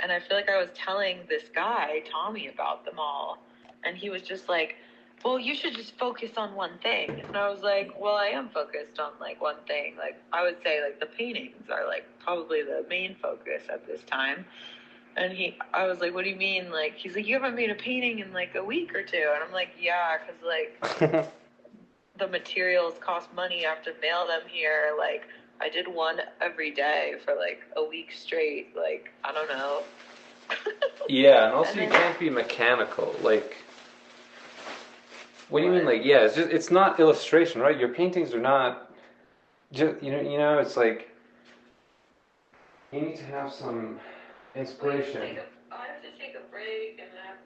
and I feel like I was telling this guy, Tommy, about them all. And he was just like, well, you should just focus on one thing. And I was like, well, I am focused on like one thing. Like, I would say like the paintings are like probably the main focus at this time. And I was like, what do you mean? Like, he's like, you haven't made a painting in like a week or two. And I'm like, yeah, because like the materials cost money. I have to mail them here. Like, I did one every day for like a week straight. Like, I don't know. Yeah, and also you can't be mechanical. Like, what do you mean? Like, yeah, it's not illustration, right? Your paintings are not just it's like you need to have some inspiration. I have to take a break and I have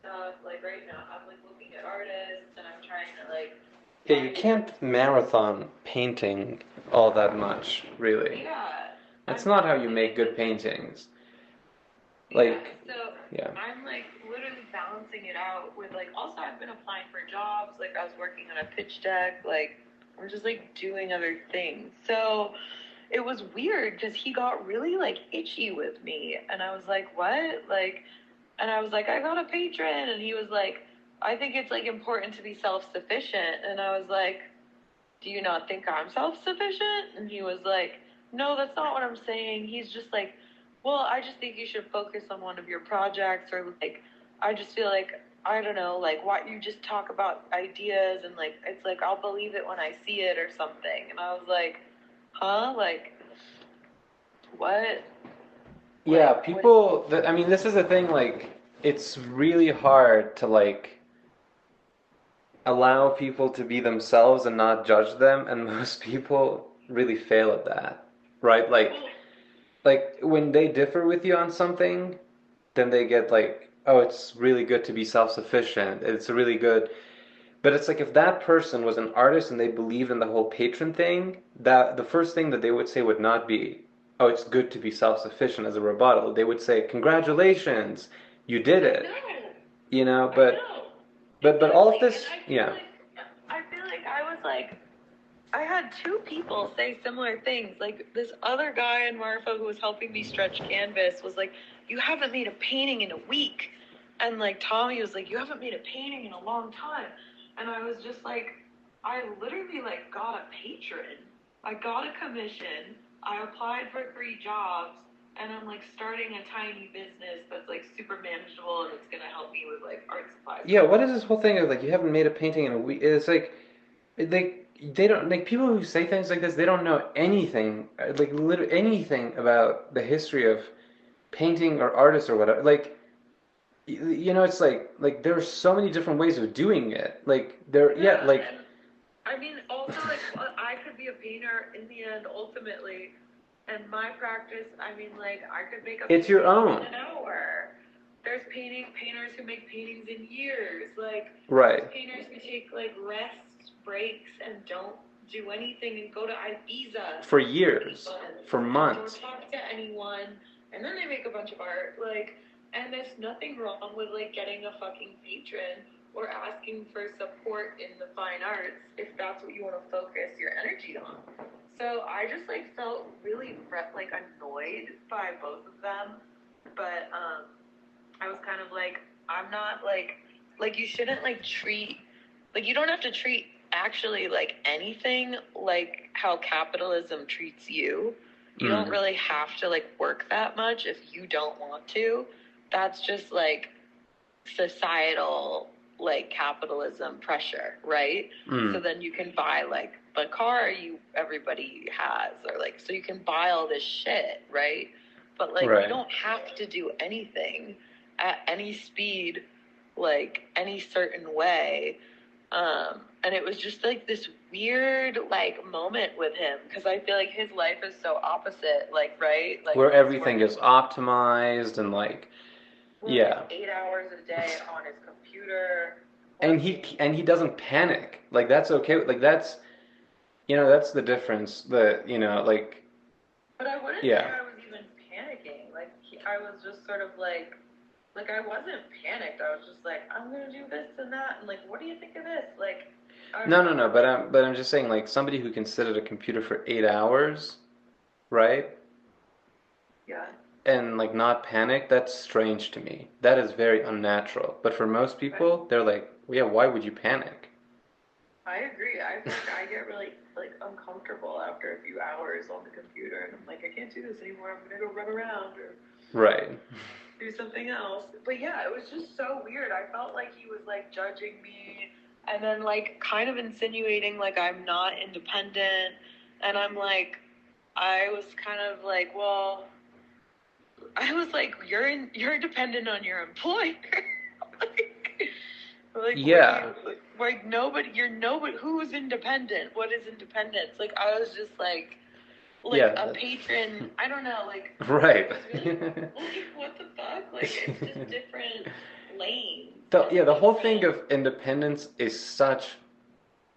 stuff. Like right now, I'm like looking at artists and I'm trying to like. Yeah, you can't marathon painting all that much, really. Yeah. That's not how you make good paintings. Like, yeah. I'm like literally balancing it out with like, also I've been applying for jobs, like I was working on a pitch deck, like we're just like doing other things. So it was weird because he got really like itchy with me and I was like, what? Like, and I was like, I got a patron, and he was like, I think it's like important to be self-sufficient. And I was like, do you not think I'm self-sufficient? And he was like, no, that's not what I'm saying. He's just like, well, I just think you should focus on one of your projects, or like, I just feel like, I don't know, like, why you just talk about ideas and like, it's like, I'll believe it when I see it or something. And I was like, huh? Like, what? yeah, people, I mean, this is the thing, like, it's really hard to, like, allow people to be themselves and not judge them, and most people really fail at that, right? Like when they differ with you on something, then they get like, oh, it's really good to be self-sufficient. It's really good. But it's like if that person was an artist and they believed in the whole patron thing, that the first thing that they would say would not be, oh, it's good to be self-sufficient as a rebuttal. They would say, congratulations, you did it. You know, but all of this, yeah. I feel like I was like, I had two people say similar things. Like this other guy in Marfa who was helping me stretch canvas was like, you haven't made a painting in a week. And like Tommy was like, you haven't made a painting in a long time. And I was just like, I literally like got a patron. I got a commission. I applied for 3 jobs. And I'm like starting a tiny business that's like super manageable and it's gonna help me with like art supplies. Yeah, what is this whole thing of like you haven't made a painting in a week? It's like they don't like people who say things like this. They don't know anything, like literally anything about the history of painting or artists or whatever. Like it's like there's so many different ways of doing it. Like like. I mean, also like I could be a painter in the end ultimately, and my practice. I mean, like I could make a. It's your own. In an hour. There's painters who make paintings in years. Like right. Painters who take like rest breaks and don't do anything and go to Ibiza for years, for months. Don't talk to anyone, and then they make a bunch of art. Like, and there's nothing wrong with like getting a fucking patron or asking for support in the fine arts if that's what you want to focus your energy on. So I just like felt really like annoyed by both of them, but I was kind of like, I'm not like you shouldn't like treat, like you don't have to treat actually like anything like how capitalism treats you. You don't really have to like work that much if you don't want to. That's just like societal like capitalism pressure, right? So then you can buy like the car everybody has, or like so you can buy all this shit, right? But like you don't have to do anything at any speed, like any certain way. And it was just like this weird like moment with him because I feel like his life is so opposite, like right, like where everything is optimized and like like 8 hours a day on his computer. And he doesn't panic. Like that's okay. Like that's that's the difference. Like. But I wouldn't say I was even panicking. Like I was just sort of like I wasn't panicked. I was just like, I'm gonna do this and that, and like, what do you think of this? Like. No. But I'm just saying, like somebody who can sit at a computer for 8 hours, right? Yeah. and like not panic, that's strange to me. That is very unnatural. But for most people, they're like, well, yeah, why would you panic? I agree. I feel like I get really like uncomfortable after a few hours on the computer, and I'm like, I can't do this anymore. I'm gonna go run around or Right. do something else. But yeah, it was just so weird. I felt like he was like judging me, and then like kind of insinuating like I'm not independent, and I'm like, I was kind of like, well, I was like, you're dependent on your employer. like Yeah. like nobody, you're nobody. Who's independent? What is independence? Like I was just like Yeah. a patron. I don't know. Like Right. really, like what the fuck? Like it's just different lanes. The whole thing of independence is such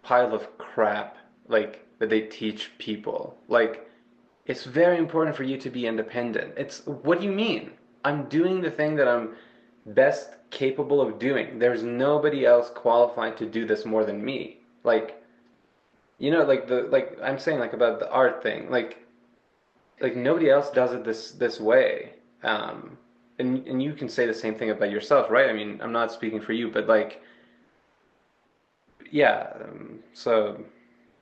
pile of crap, like that they teach people. Like it's very important for you to be independent. It's what do you mean? I'm doing the thing that I'm best capable of doing. There's nobody else qualified to do this more than me. Like, like I'm saying like about the art thing. Like nobody else does it this way. And you can say the same thing about yourself, right? I mean, I'm not speaking for you, but like, yeah. So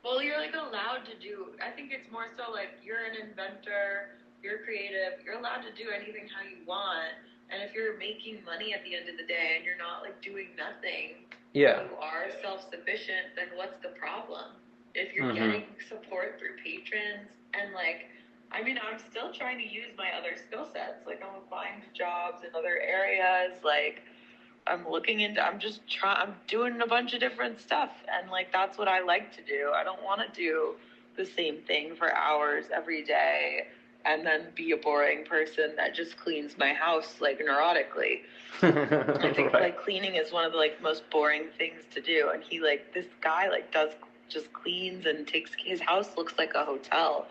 Well, you're like allowed to do. I think it's more so like you're an inventor, you're creative, you're allowed to do anything how you want. And if you're making money at the end of the day and you're not like doing nothing, yeah. you are self-sufficient, then what's the problem? If you're Mm-hmm. getting support through patrons and like, I mean, I'm still trying to use my other skill sets. Like I'm applying to jobs in other areas. Like I'm just trying, I'm doing a bunch of different stuff. And like, that's what I like to do. I don't want to do the same thing for hours every day and then be a boring person that just cleans my house like neurotically. I think Right. like cleaning is one of the like most boring things to do. And this guy like does just cleans and takes, his house looks like a hotel.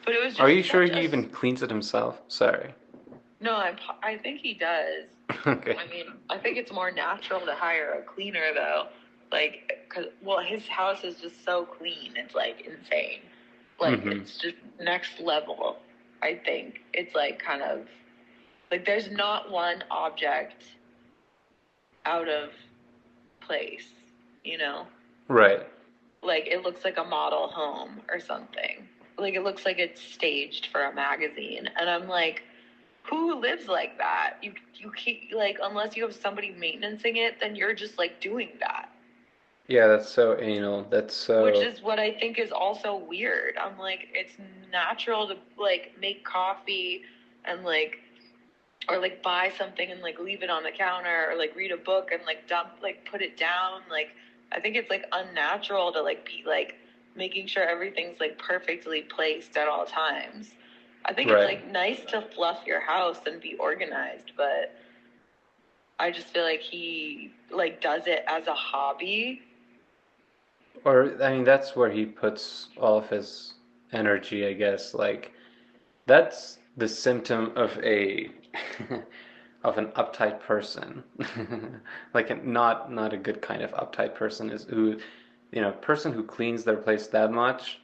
But it was just Are you sure he even cleans it himself? Sorry. No, I think he does. Okay. I mean, I think it's more natural to hire a cleaner though. Like, his house is just so clean. It's like insane. Like, it's just next level. I think it's like kind of like there's not one object out of place, you know? Right. Like, it looks like a model home or something. Like, it looks like it's staged for a magazine. And I'm like, who lives like that? You can't, like, unless you have somebody maintaining it, then you're just like doing that. Yeah, that's so anal. That's so. Which is what I think is also weird. I'm like, it's natural to like make coffee and like, or like buy something and like leave it on the counter or like read a book and like put it down. Like, I think it's like unnatural to like be like making sure everything's like perfectly placed at all times. I think it's like nice to fluff your house and be organized, but I just feel like he like does it as a hobby. Or, I mean, that's where he puts all of his energy, I guess. Like, that's the symptom of a of an uptight person. Like, not a good kind of uptight person is who, person who cleans their place that much.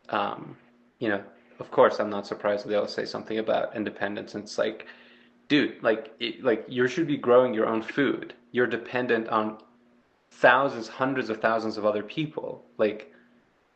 Um, you know, of course, I'm not surprised they'll say something about independence. And it's like, dude, like you should be growing your own food. You're dependent on thousands, hundreds of thousands of other people. Like,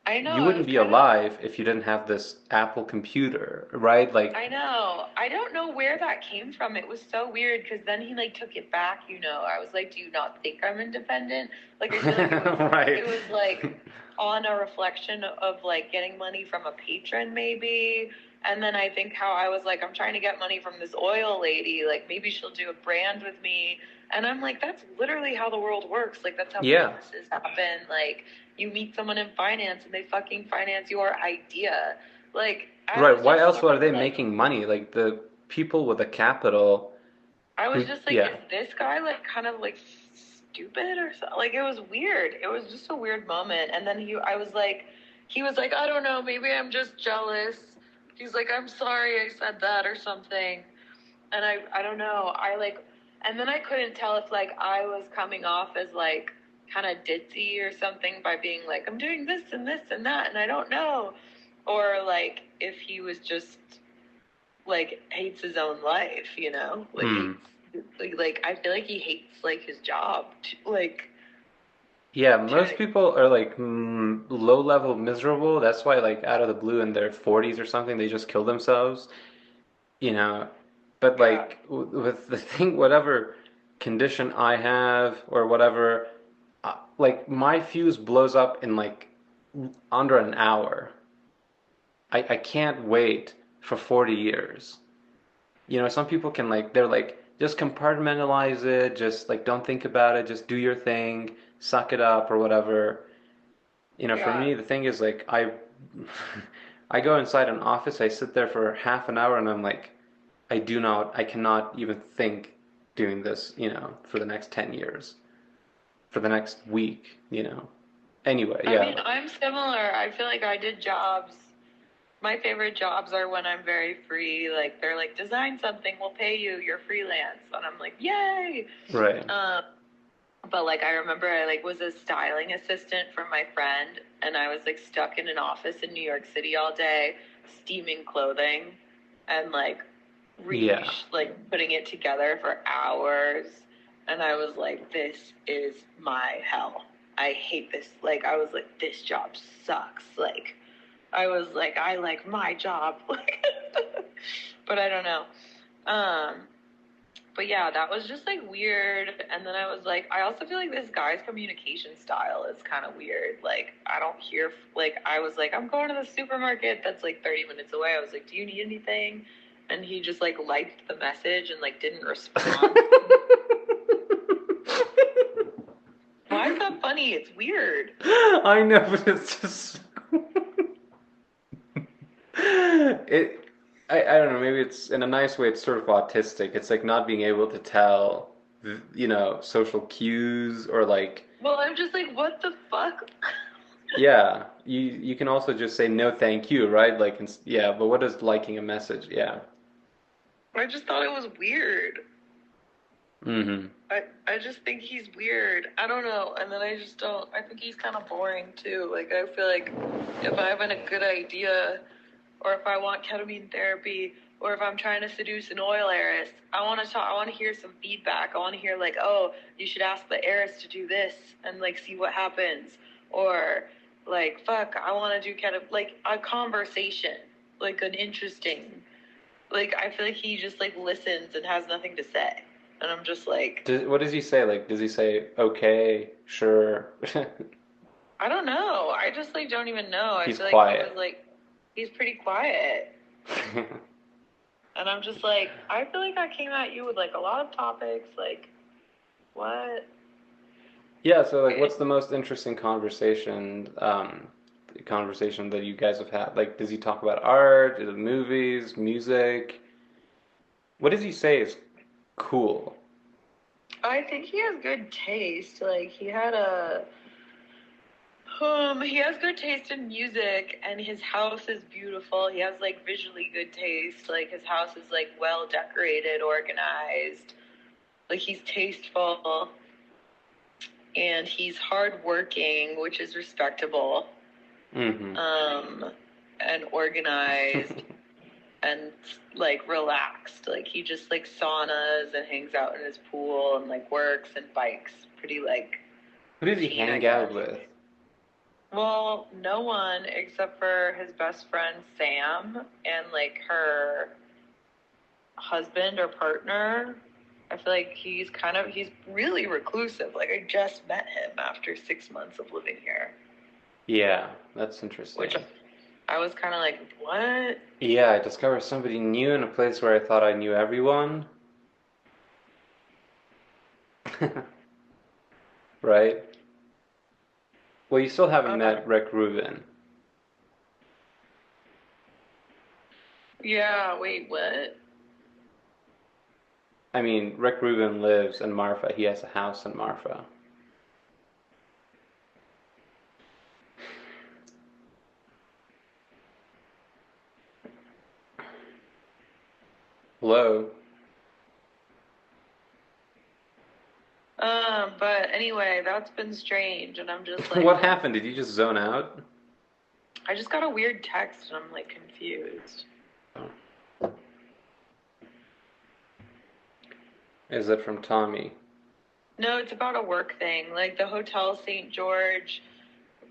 I know. you wouldn't be alive if you didn't have this Apple computer, right? Like, I know. I don't know where that came from. It was so weird because then he like took it back. I was like, do you not think I'm independent? Like I feel like right. It was like on a reflection of like getting money from a patron maybe. And then I think how I was like, I'm trying to get money from this oil lady. Like maybe she'll do a brand with me. And I'm like, that's literally how the world works. Like that's how businesses happen. Like you meet someone in finance and they fucking finance your idea. Like right. Why else are they making money? Like the people with the capital. I was just like, is this guy like kind of like stupid or something? Like it was weird. It was just a weird moment. And then he was like, I don't know, maybe I'm just jealous. He's like, I'm sorry I said that or something. And I don't know. And then I couldn't tell if like I was coming off as like kind of ditzy or something by being like, I'm doing this and this and that. And I don't know. Or like if he was just like hates his own life, you know? Like Mm. like I feel like he hates like his job. Like Yeah, most to, people are like low level miserable. That's why like out of the blue in their 40s or something they just kill themselves, you know. But yeah. like with the thing, whatever condition I have or whatever, like my fuse blows up in like under an hour. I can't wait for 40 years. You know, some people can like they're like just compartmentalize it, just like don't think about it, just do your thing, suck it up or whatever. You know, for Yeah. me the thing is like I I go inside an office, I sit there for half an hour and I'm like I cannot even think doing this, you know, for the next 10 years, for the next week, you know. Anyway, I yeah, mean, I'm similar. I feel like I did jobs. My favorite jobs are when I'm very free. Like they're like design something, we'll pay you, you're freelance, and I'm like, yay. right. Um, but like I remember I like was a styling assistant for my friend, and I was like stuck in an office in New York City all day, steaming clothing, and Yeah. like putting it together for hours. And I was like, this is my hell. I hate this. Like I was like, this job sucks. Like I was like, I like my job. But I don't know. Um, but yeah, that was just like weird. And then I was like, I also feel like this guy's communication style is kind of weird. Like, I don't hear, like, I was like, I'm going to the supermarket that's like 30 minutes away. I was like, do you need anything? And he just like liked the message and like didn't respond. Why is that funny? It's weird. I know, but it's just it I don't know, maybe it's in a nice way it's sort of autistic. It's like not being able to tell you know, social cues or like Well, I'm just like, what the fuck? yeah, you can also just say no thank you, right? Like yeah, but what is liking a message? Yeah. I just thought it was weird. Mm-hmm. I just think he's weird. I don't know. And then I just don't. I think he's kind of boring too. Like, I feel like if I have a good idea, or if I want ketamine therapy, or if I'm trying to seduce an oil heiress, I want to talk. I want to hear some feedback. I want to hear, like, oh, you should ask the heiress to do this and, like, see what happens. Or, like, fuck, I want to do like, a conversation. Like, an interesting. Like, I feel like he just, like, listens and has nothing to say. And I'm just like, What does he say? Like, does he say okay, sure? I don't know. I just like don't even know. I He's feel like he was quiet. like he's pretty quiet. And I'm just like, I feel like I came at you with like a lot of topics, like what? Yeah, so like what's the most interesting conversation that you guys have had? Like, does he talk about art, movies, music? What does he say is cool? I think he has good taste. Like he has good taste in music, and his house is beautiful. He has like visually good taste. Like his house is like well decorated, organized. Like he's tasteful, and he's hardworking, which is respectable, Mm-hmm. and organized and like relaxed. Like he just like saunas and hangs out in his pool and like works and bikes. Pretty like Who does he routine, I hang guess. out with? Well, no one except for his best friend Sam and like her husband or partner. I feel like he's really reclusive. Like I just met him after 6 months of living here, Yeah, that's which interesting. I was kind of like, what? Yeah, I discovered somebody new in a place where I thought I knew everyone. Right? Well, you still haven't Uh, met Rick Rubin. yeah, wait, what? I mean, Rick Rubin lives in Marfa. He has a house in Marfa. Hello? But anyway, that's been strange, and I'm just like, What happened? Did you just zone out? I just got a weird text, and I'm like confused. Oh. is it from Tommy? No, it's about a work thing. Like the Hotel St. George,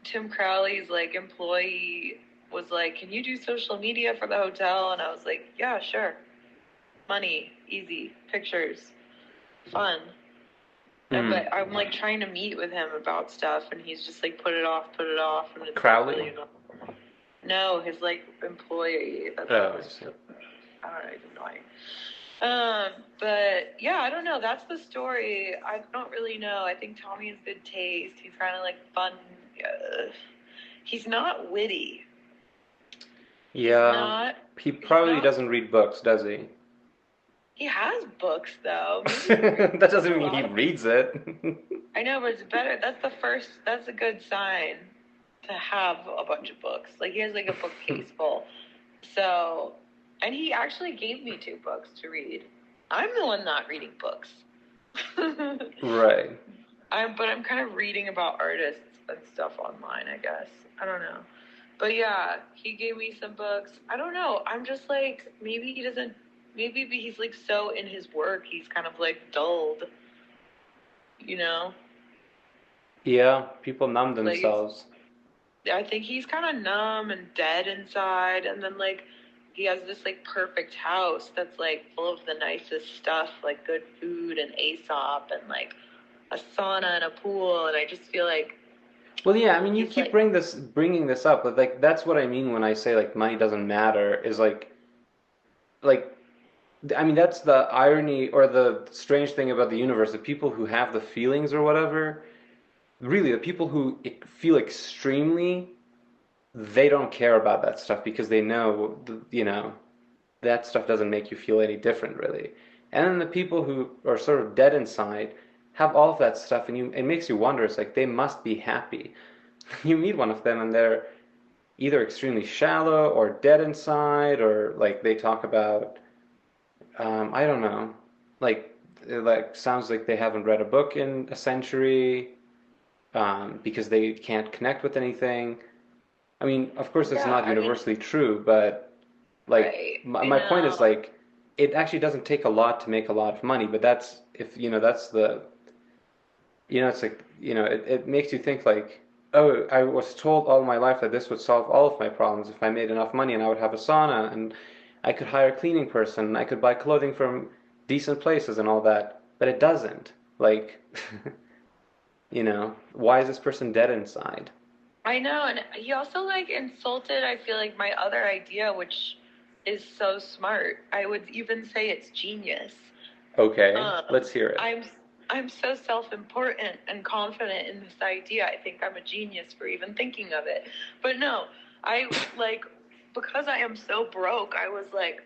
Tim Crowley's like employee was like, "Can you do social media for the hotel?" And I was like, "Yeah, sure. Money, easy, pictures, fun." But I'm like trying to meet with him about stuff, and he's just like put it off, and it's Crowley? really annoying. No, his like employee. That's I don't know, he's annoying. But yeah, I don't know. That's the story. I don't really know. I think Tommy has good taste. He's kind of like fun. He's not witty. Yeah. He probably doesn't read books, does he? He has books though. That doesn't mean he reads it. I know, but it's better. That's a good sign to have a bunch of books. Like he has like a bookcase full. So, and he actually gave me 2 books to read. I'm the one not reading books. Right. But I'm kind of reading about artists and stuff online, I guess. I don't know. But yeah, he gave me some books. I don't know. I'm just like, maybe he's like so in his work, he's kind of like dulled, you know? Yeah, people numb themselves. I think he's kind of numb and dead inside, and then like he has this like perfect house that's like full of the nicest stuff, like good food and Aesop and like a sauna and a pool, and I just feel like. Well, yeah, I mean, you keep bringing this up, but like that's what I mean when I say like money doesn't matter. Is like, I mean, that's the irony or the strange thing about the universe. The people who have the feelings or whatever, really, the people who feel extremely, they don't care about that stuff because they know, that stuff doesn't make you feel any different, really. And then the people who are sort of dead inside have all of that stuff, and it makes you wonder. It's like they must be happy. You meet one of them, and they're either extremely shallow or dead inside, or like they talk about, I don't know, like it like sounds like they haven't read a book in a century, because they can't connect with anything. I mean, of course, it's not universally true, but like right, my point is like it actually doesn't take a lot to make a lot of money, but that's if that's the it's like it makes you think like, oh, I was told all my life that this would solve all of my problems if I made enough money and I would have a sauna and I could hire a cleaning person and I could buy clothing from decent places and all that, but it doesn't. Like, why is this person dead inside? I know, and he also like insulted, I feel like, my other idea, which is so smart. I would even say it's genius. Okay, let's hear it. I'm so self-important and confident in this idea. I think I'm a genius for even thinking of it. But no, I like, because I am so broke, I was like,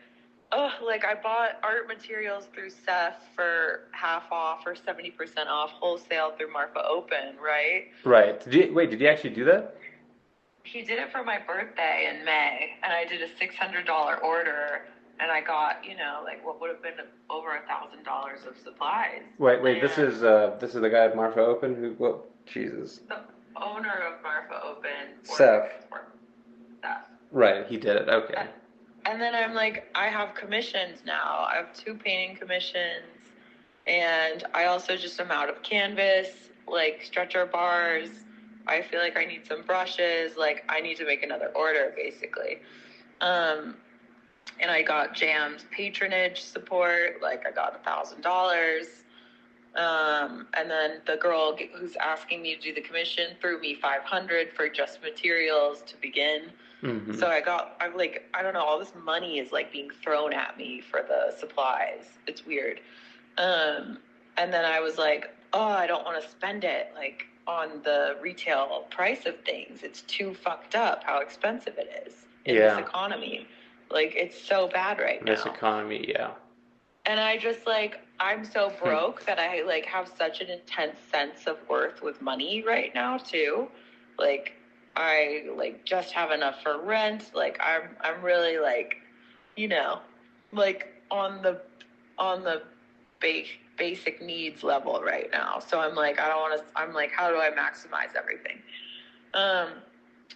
like I bought art materials through Seth for half off or 70% off wholesale through Marfa Open, right? Right. Did you actually do that? He did it for my birthday in May, and I did a $600 order, and I got, like what would have been over $1,000 of supplies. Wait, this is the guy at Marfa Open who, well, Jesus. The owner of Marfa Open. Seth. Seth. Right, he did it. Okay. And then I'm like, I have commissions now. I have 2 painting commissions, and I also just am out of canvas, like stretcher bars. I feel like I need some brushes. Like I need to make another order, basically. And I got Jam's patronage support. Like I got $1,000. And then the girl who's asking me to do the commission threw me $500 for just materials to begin. Mm-hmm. So I don't know, all this money is like being thrown at me for the supplies. It's weird. And then I was like, oh, I don't want to spend it like on the retail price of things. It's too fucked up how expensive it is in this economy. Like it's so bad right now. This economy, yeah. And I just like, I'm so broke that I like have such an intense sense of worth with money right now too. Like I like just have enough for rent. Like I'm really like, like on the basic needs level right now. So I'm like, I'm like, how do I maximize everything?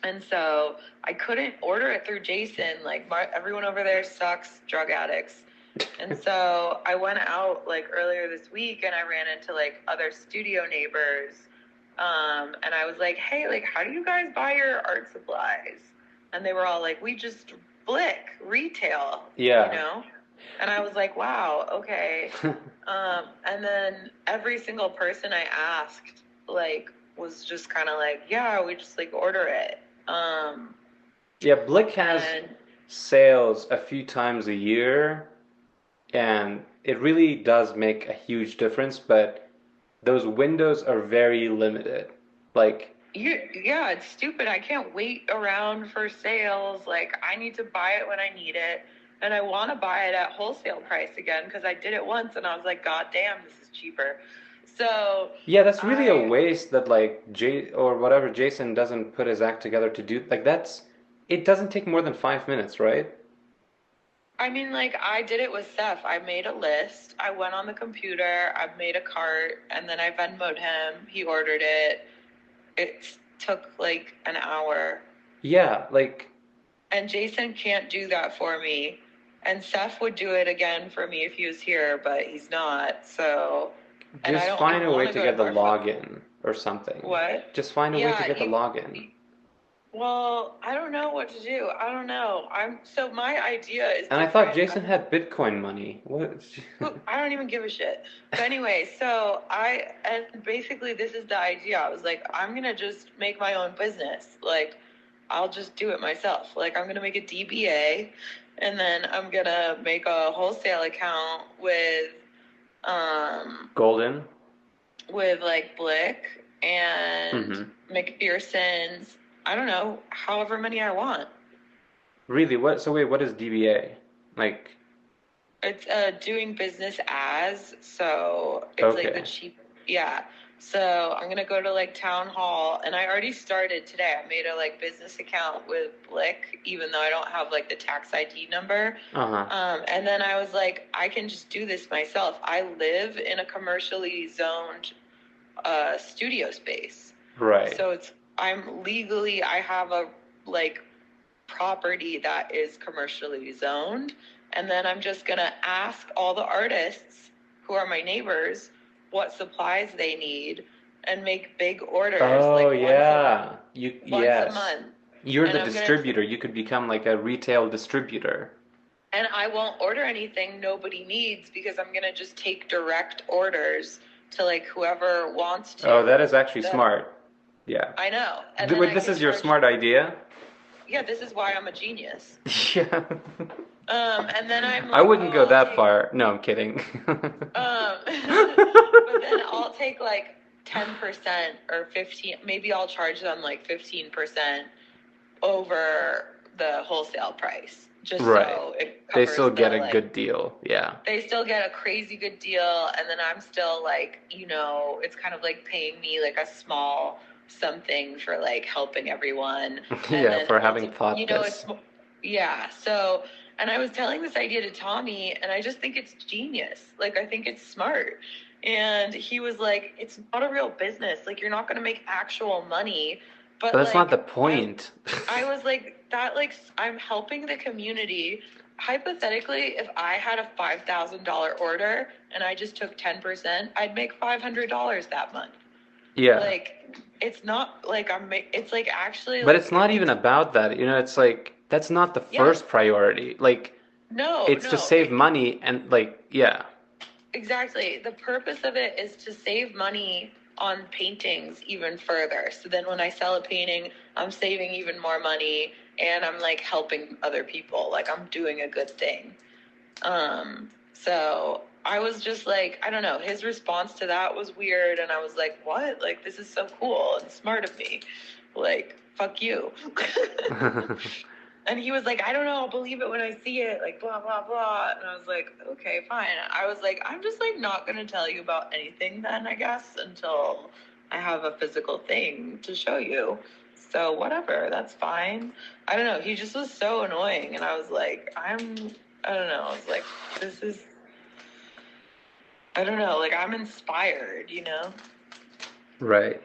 And so I couldn't order it through Jason. Like everyone over there sucks, drug addicts. And so I went out like earlier this week and I ran into like other studio neighbors. And I was like, hey, like, how do you guys buy your art supplies? And they were all like, we just Blick retail, Yeah. you know? And I was like, wow, okay. And then every single person I asked, like, was just kind of like, yeah, we just like order it. Yeah, Blick has sales a few times a year, and it really does make a huge difference, but those windows are very limited. Like, yeah, it's stupid. I can't wait around for sales. Like, I need to buy it when I need it. And I want to buy it at wholesale price again because I did it once and I was like, God damn, this is cheaper. So yeah, that's really a waste that like or whatever Jason doesn't put his act together to do like it doesn't take more than 5 minutes, right? I mean, like, I did it with Seth. I made a list. I went on the computer. I made a cart, and then I Venmo'd him. He ordered it. It took, like, an hour. Yeah, like... And Jason can't do that for me. And Seth would do it again for me if he was here, but he's not, so... Just find a way to get the login or something. What? Just find a way to get the login. Well, I don't know what to do. I don't know. So my idea is. And I thought Jason had Bitcoin money. What? I don't even give a shit. But anyway, so and basically this is the idea. I was like, I'm gonna just make my own business. Like, I'll just do it myself. Like, I'm gonna make a DBA, and then I'm gonna make a wholesale account with Golden. With like Blick and McPherson's. I don't know, however many I want. Really? What? So wait, what is DBA? Like, it's doing business as, so it's like the cheap. Yeah. So I'm gonna go to like town hall, and I already started today. I made a like business account with Blick, even though I don't have like the tax ID number. And then I was like, I can just do this myself. I live in a commercially zoned studio space. Right. So I have a like property that is commercially zoned, and then I'm just gonna ask all the artists who are my neighbors what supplies they need and make big orders. Oh, yeah. Once a month. You're the distributor. You could become like a retail distributor. And I won't order anything nobody needs because I'm gonna just take direct orders to like whoever wants to. Oh, that is actually smart. Yeah. I know. Wait, this is your smart idea? Yeah, this is why I'm a genius. Yeah. And then I'm like, I wouldn't go that far. No, I'm kidding. But then I'll take like 10% or 15, maybe I'll charge them like 15% over the wholesale price. Just so it covers they still get a good deal. Yeah. They still get a crazy good deal, and then I'm still like, it's kind of like paying me like a small something for like helping everyone. Yeah, for having thought this. Yeah, so, and I was telling this idea to Tommy, and I just think it's genius. Like, I think it's smart. And he was like, it's not a real business. Like, you're not going to make actual money. But that's like, not the point. I was like, I'm helping the community. Hypothetically, if I had a $5,000 order and I just took 10%, I'd make $500 that month. Yeah. Like, it's not like it's like actually. But it's not even about that. It's like, that's not the first priority. Like, no, it's to save money and like, yeah. Exactly. The purpose of it is to save money on paintings even further. So then when I sell a painting, I'm saving even more money and I'm like helping other people. Like, I'm doing a good thing. So I was just like, I don't know, his response to that was weird. And I was like, what? Like, this is so cool and smart of me. Like, fuck you. And he was like, I don't know, I'll believe it when I see it, like, blah, blah, blah. And I was like, okay, fine. I was like, I'm just, like, not going to tell you about anything then, I guess, until I have a physical thing to show you. So whatever, that's fine. I don't know. He just was so annoying. And I was like, I don't know. I was like, I don't know. Like, I'm inspired, Right.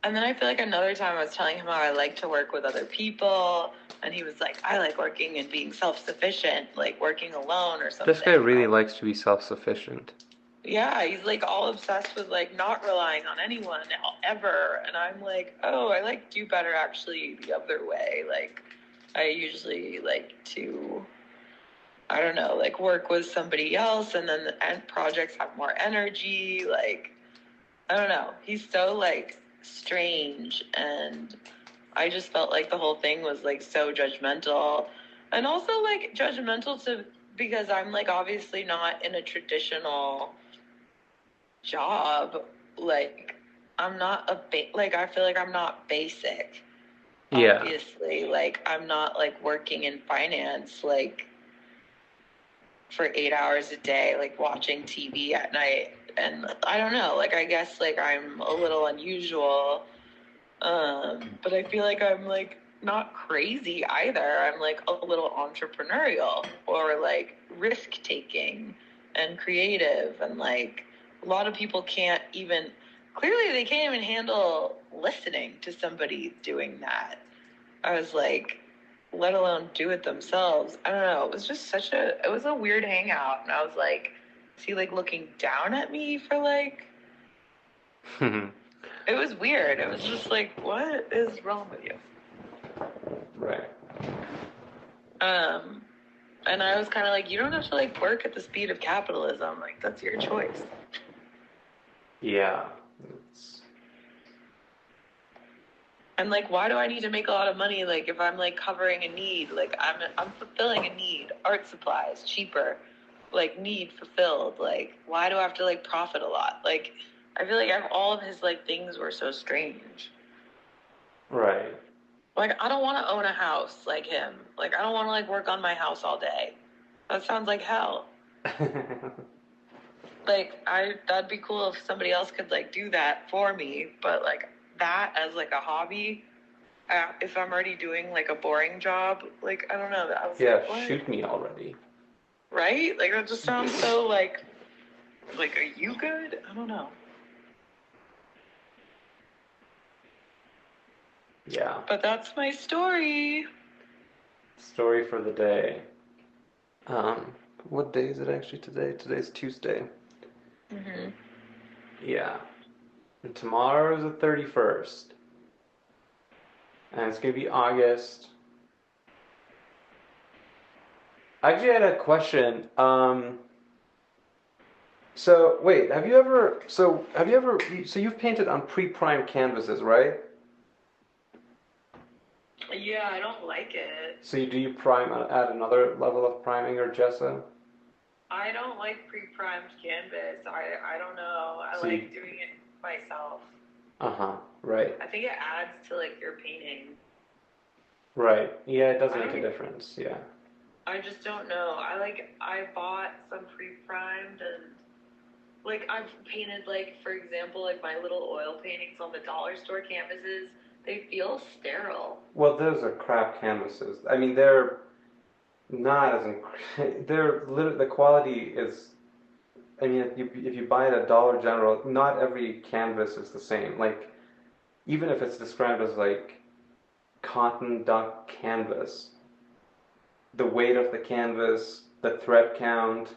And then I feel like another time I was telling him how I like to work with other people And he was like, I like working and being self-sufficient, like working alone or something. This guy really likes to be self-sufficient. Yeah, he's like all obsessed with like not relying on anyone ever. And I'm like, oh, I like do better actually the other way. Like, I usually like to, I don't know, like work with somebody else, and then the end projects have more energy. Like, I don't know. He's so like strange, and I just felt like the whole thing was like so judgmental, and also like judgmental to because I'm like obviously not in a traditional job. Like, I'm not like I feel like I'm not basic. Yeah. Obviously, like I'm not like working in finance like for 8 hours a day, like watching TV at night. And I don't know, like I guess like I'm a little unusual. But I feel like I'm like not crazy either. I'm like a little entrepreneurial or like risk taking and creative, and like a lot of people can't even clearly they can't even handle listening to somebody doing that. I was like, let alone do it themselves. I don't know. It was just it was a weird hangout. And I was like, is he like looking down at me for like, it was weird. It was just like, what is wrong with you? Right. And I was kind of like, you don't have to like work at the speed of capitalism. Like, that's your choice. Yeah. And like, why do I need to make a lot of money? Like, if I'm like covering a need, like I'm fulfilling a need. Art supplies, cheaper, like need fulfilled. Like, why do I have to like profit a lot? Like, I feel like all of his like things were so strange. Right. Like, I don't want to own a house like him. Like, I don't want to like work on my house all day. That sounds like hell. Like, that'd be cool if somebody else could like do that for me, but like that as like a hobby, if I'm already doing like a boring job, like I don't know. I was yeah, like, shoot me already. Right? Like that just sounds so like are you good? I don't know. Yeah. But that's my story. Story for the day. What day is it actually today? Today's Tuesday. Mm-hmm. Yeah. And tomorrow is the 31st. And it's gonna be August. I actually had a question. So wait, so you've painted on pre-primed canvases, right? Yeah, I don't like it. So do you prime add another level of priming or gesso? I don't like pre-primed canvas. I don't know. I So like doing it myself. Uh-huh, right. I think it adds to like your painting. Right. Yeah, it does make a difference. Yeah. I just don't know. I bought some pre-primed, and like I've painted like for example like my little oil paintings on the dollar store canvases. They feel sterile. Well, those are crap canvases. I mean, they're not as the quality is. I mean, if you buy it at Dollar General, not every canvas is the same. Like, even if it's described as like cotton duck canvas, the weight of the canvas, the thread count,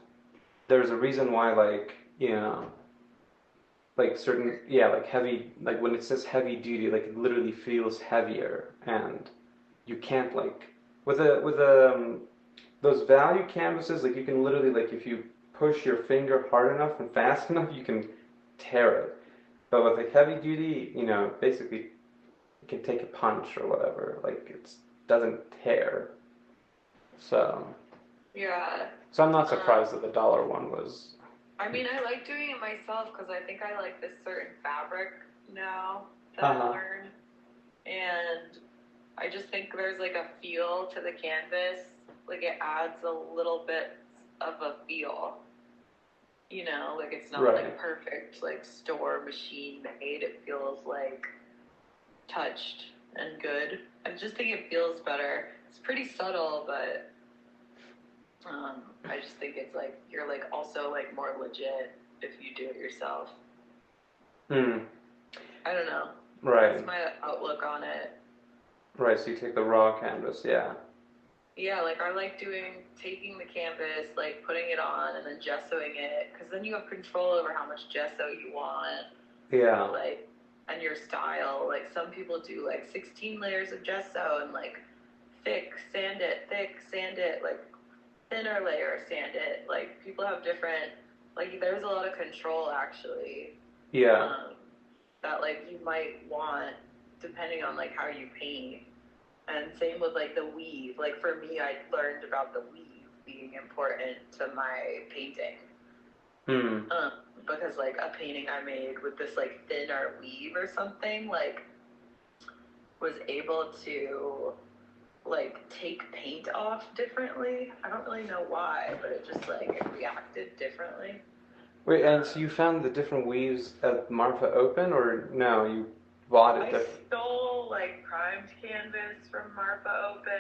there's a reason why, like, like certain, yeah, like heavy, like when it says heavy duty, like it literally feels heavier, and you can't like with those value canvases, like you can literally like if you push your finger hard enough and fast enough, you can tear it. But with like heavy duty, basically you can take a punch or whatever, like it doesn't tear. So Yeah. so I'm not surprised that the dollar one was. I mean, I like doing it myself because I think I like this certain fabric now that I learned, and I just think there's like a feel to the canvas. Like it adds a little bit of a feel. Like it's not like perfect, like store machine made. It feels like touched and good. I just think it feels better. It's pretty subtle, but I just think it's like you're like also like more legit if you do it yourself. I don't know. Right. That's my outlook on it. Right, so you take the raw canvas, yeah. Yeah, like I like taking the canvas, like putting it on and then gessoing it, because then you have control over how much gesso you want, Yeah. like, and your style. Like some people do like 16 layers of gesso and like thick, sand it, like thinner layer, sand it. Like people have different, like there's a lot of control actually, Yeah. um, that like you might want depending on like how you paint. And same with like the weave. Like for me, I learned about the weave being important to my painting. Hmm. Um, because like a painting I made with this like thinner weave or something, like was able to like take paint off differently. I don't really know why, but it just like it reacted differently. Wait, and so you found the different weaves at Marfa Open, or no, you bought it I different? stole like primed canvas from Marfa Open,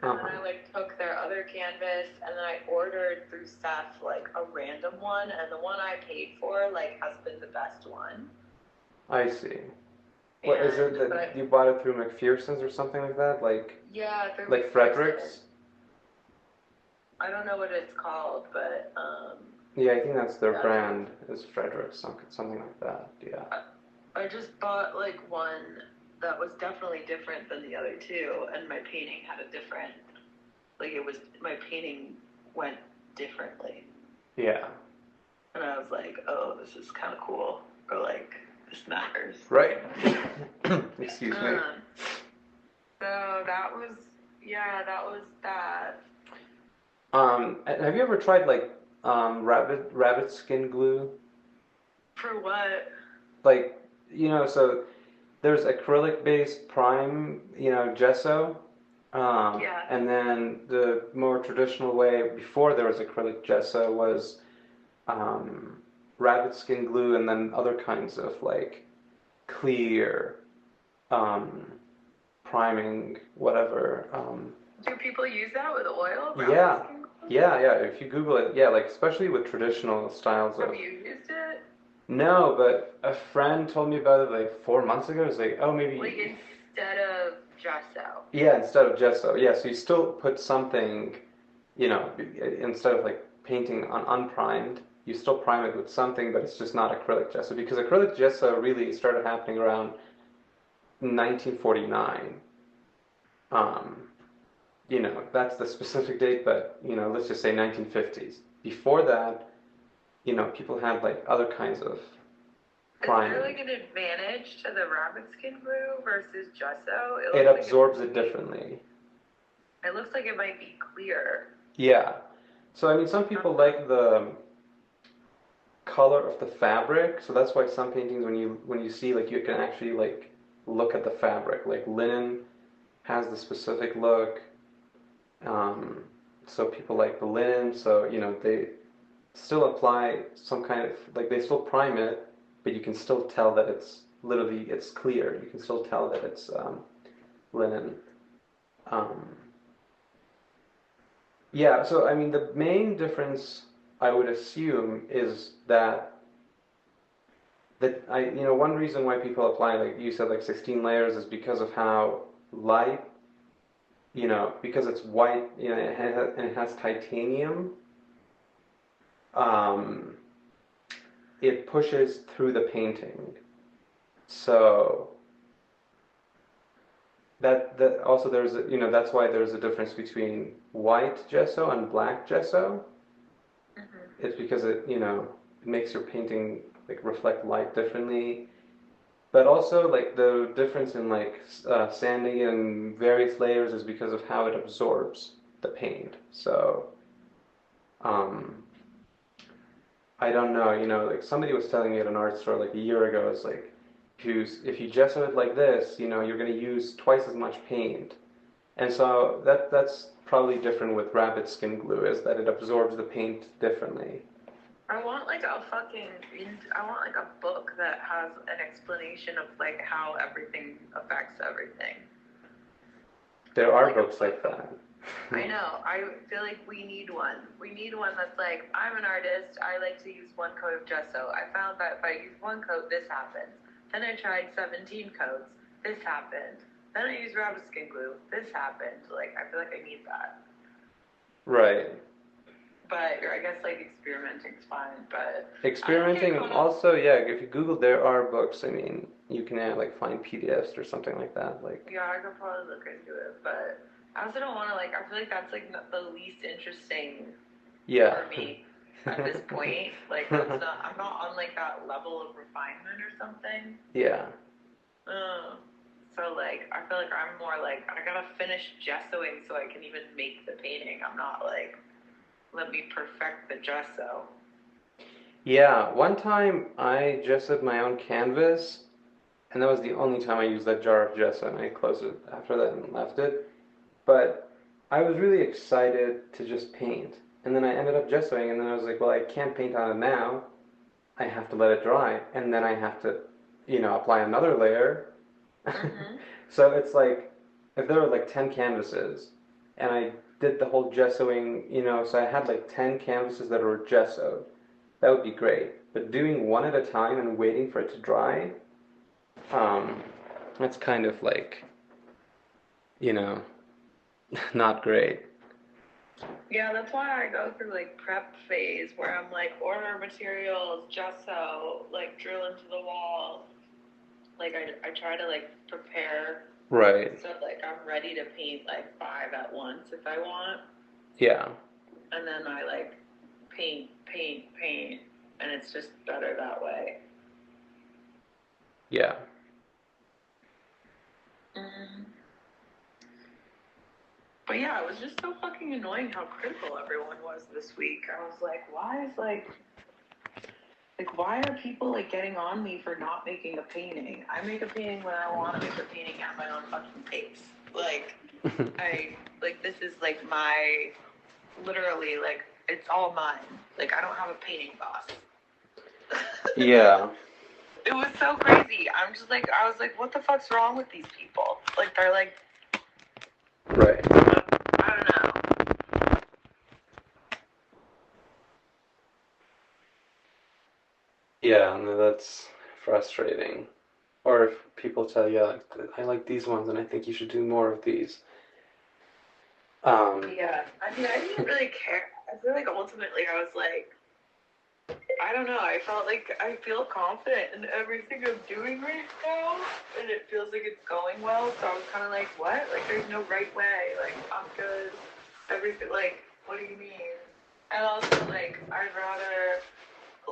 and then Uh-huh. I like took their other canvas, and then I ordered through Steph like a random one, and the one I paid for like has been the best one. I see. What is it And that but I, you bought it through McPherson's or something like that? yeah, through Like McPherson. Frederick's? I don't know what it's called, but Yeah, I think that's their yeah, brand is Frederick's, something like that. Yeah. I just bought like one that was definitely different than the other two, and my painting had a different, like it was, my painting went differently. Yeah. And I was like, oh, this is kind of cool. Or like, this matters. Right. Excuse me. So that was, yeah, that was that. Have you ever tried like rabbit skin glue? For what? Like, so there's acrylic based prime, gesso. Yeah. And then the more traditional way before there was acrylic gesso was um, rabbit skin glue and then other kinds of like clear um, priming, whatever. Do people use that with oil? Rabbit Yeah, skin glue? yeah. If you Google it, yeah, like especially with traditional styles Have of. you used it? No, but a friend told me about it like 4 months ago. It's like, oh, Like maybe. instead of gesso. Yeah, instead of gesso. Yeah, so you still put something, instead of like painting on unprimed, you still prime it with something, but it's just not acrylic gesso because acrylic gesso really started happening around 1949. Um, that's the specific date, but let's just say 1950s. Before that, people had like other kinds of Is there priming. like an advantage to the rabbit skin glue versus gesso? It absorbs it differently. It looks like it might be clear. Yeah. So I mean, some people like the color of the fabric, so that's why some paintings, when you see, like, you can actually like look at the fabric. Like linen has the specific look. Um, so people like the linen, so they still apply some kind of, like, they still prime it, but you can still tell that it's clear. You can still tell that it's linen. Um, yeah, so I mean, the main difference I would assume is one reason why people apply, like you said, like 16 layers is because of how light, because it's white, and it has titanium. Um, it pushes through the painting. So that also that's why there's a difference between white gesso and black gesso. Mm-hmm. It's because it makes your painting like reflect light differently. But also like the difference in like sanding in various layers is because of how it absorbs the paint. So um, I don't know, like somebody was telling me at an art store like a year ago, it's like if you gesso it like this, you're going to use twice as much paint. And so that's probably different with rabbit skin glue, is that it absorbs the paint differently. I want like a I want like a book that has an explanation of like how everything affects everything. There are Like a books book. like that. I know. I feel like we need one. We need one that's like, I'm an artist. I like to use one coat of gesso. I found that if I use one coat, this happens. Then I tried 17 coats. This happened. Then I use Rabbit Skin Glue. This happened. Like, I feel like I need that. Right. But, or I guess, like, experimenting's fine, but... Experimenting also, yeah, if you Google, there are books. I mean, you can like find PDFs or something like that. Like, yeah, I could probably look into it, but I also don't want to, like, I feel like that's, like, the least interesting for me at this point. Like, that's not, I'm not on, like, that level of refinement or something. Yeah. So, like, I feel like I'm more like, I gotta finish gessoing so I can even make the painting. I'm not like, let me perfect the gesso. Yeah, one time I gessoed my own canvas, and that was the only time I used that jar of gesso, and I closed it after that and left it. But I was really excited to just paint, and then I ended up gessoing, and then I was like, well, I can't paint on it now. I have to let it dry, and then I have to, apply another layer. Mm-hmm. So it's like, if there were like 10 canvases, and I did the whole gessoing, so I had like 10 canvases that were gessoed, that would be great. But doing one at a time and waiting for it to dry, that's kind of like, not great. Yeah, that's why I go through like prep phase where I'm like order materials, gesso, like drill into the wall. Like I try to like prepare. Right. So like I'm ready to paint like 5 at once if I want. Yeah. And then I like paint, and it's just better that way. Yeah. But yeah, it was just so fucking annoying how critical everyone was this week. I was like, why are people like getting on me for not making a painting? I make a painting when I want to make a painting at my own fucking pace. Like, this is like my, literally, like, it's all mine. Like, I don't have a painting boss. Yeah. It was so crazy. I'm just like, I was like, what the fuck's wrong with these people? Like, they're like, right. I don't know. Yeah, no, that's frustrating. Or if people tell you, like, I like these ones and I think you should do more of these. Yeah, I mean, I didn't really care. I feel like ultimately I was like, I don't know. I felt like I feel confident in everything I'm doing right now, and it feels like it's going well. So I was kind of like, what? Like, there's no right way. Like, I'm good. Everything. Like, what do you mean? And also, like, I'd rather,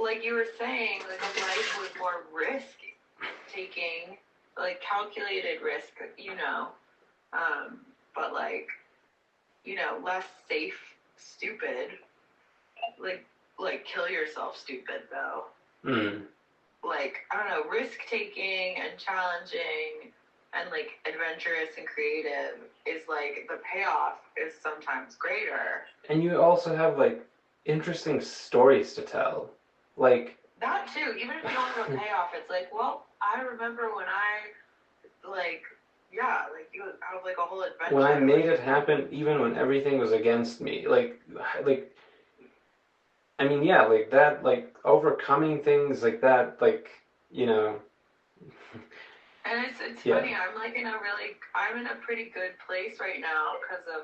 like you were saying, like, life was more risk taking, like calculated risk, but like, less safe, stupid. Like kill yourself stupid though. Like, I don't know, risk taking and challenging and like adventurous and creative is like the payoff is sometimes greater. And you also have like interesting stories to tell. Like that too, even if you don't have a payoff, it's like, well, I remember when I like you have like a whole adventure. When I made it happen even when everything was against me. Like I mean, yeah, like that, like overcoming things like that, like, And it's funny, I'm in a pretty good place right now because of,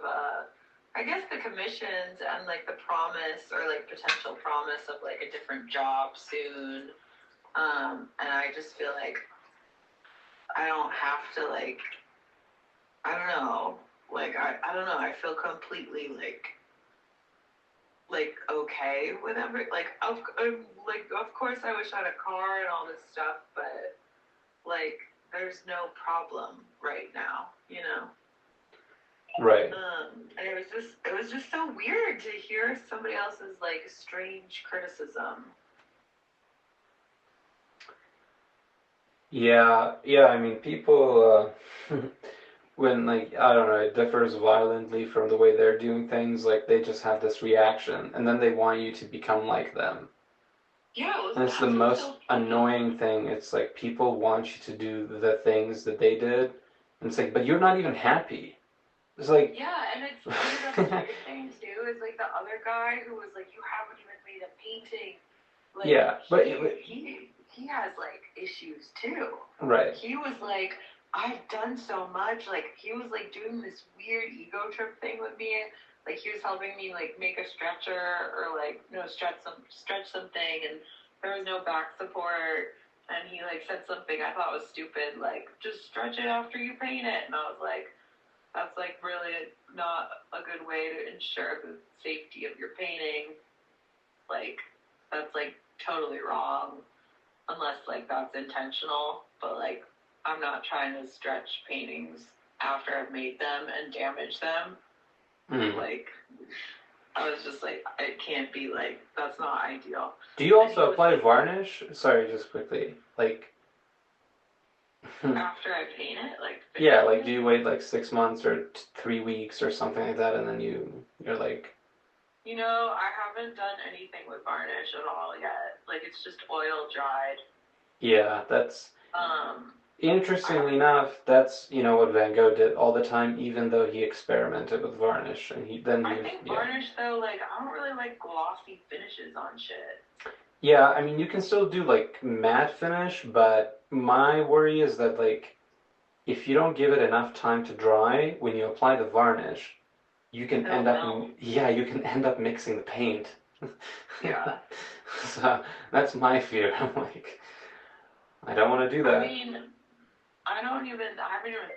I guess the commissions and like the promise or like potential promise of like a different job soon. And I just feel like I don't have to like, I don't know, like, I don't know, I feel completely like okay with like, of course I wish I had a car and all this stuff, but like, there's no problem right now, Right. And it was just so weird to hear somebody else's like strange criticism. Yeah, I mean, people, when, like, I don't know, it differs violently from the way they're doing things, like, they just have this reaction, and then they want you to become like them. Yeah, and it's the most annoying thing. It's like people want you to do the things that they did, and it's like, but you're not even happy. It's like, yeah, and it's the weird thing too is like the other guy who was like, you haven't even made a painting. Like, yeah, but he has like issues too. Right. He was like, I've done so much. Like, he was, like, doing this weird ego trip thing with me. Like, he was helping me, like, make a stretcher or, like, stretch something, and there was no back support. And he, like, said something I thought was stupid, like, just stretch it after you paint it. And I was like, that's, like, really not a good way to ensure the safety of your painting. Like, that's, like, totally wrong. Unless, like, that's intentional. But, like, I'm not trying to stretch paintings after I've made them and damage them. Like, I was just like, it can't be, like, that's not ideal. Do you also apply varnish? Sorry, just quickly. Like, after I paint it? Like, yeah, like, do you wait, like, 6 months or 3 weeks or something like that, and then you're like... You know, I haven't done anything with varnish at all yet. Like, it's just oil dried. Yeah, that's... Interestingly enough, that's, you know, what Van Gogh did all the time, even though he experimented with varnish, and I think varnish, though, like, I don't really like glossy finishes on shit. Yeah, I mean, you can still do, like, matte finish, but my worry is that, like, if you don't give it enough time to dry, when you apply the varnish, you can end up, you can end up mixing the paint. Yeah. So, that's my fear. I'm like, I don't want to do that. I mean, I haven't even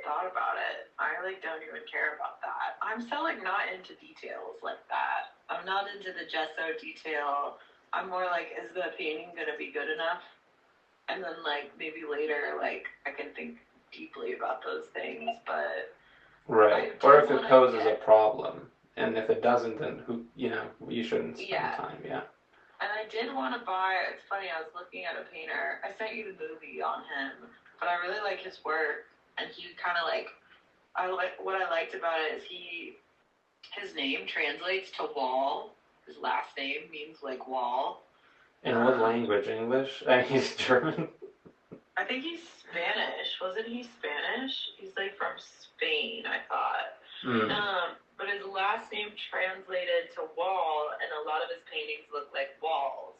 thought about it. I, like, don't even care about that. I'm so, like, not into details like that. I'm not into the gesso detail. I'm more like, is the painting gonna be good enough? And then, like, maybe later, like, I can think deeply about those things, but... Right. Or if it poses a problem. And if it doesn't, then you shouldn't spend time, yeah. And I did want to buy, it's funny, I was looking at a painter. I sent you the movie on him, but I really like his work. And he kind of, like, what I liked about it is his name translates to wall. His last name means, like, wall. In what language? English? He's German? I think he's Spanish. Wasn't he Spanish? He's, like, from Spain, I thought. But his last name translated to wall, and a lot of his paintings look like walls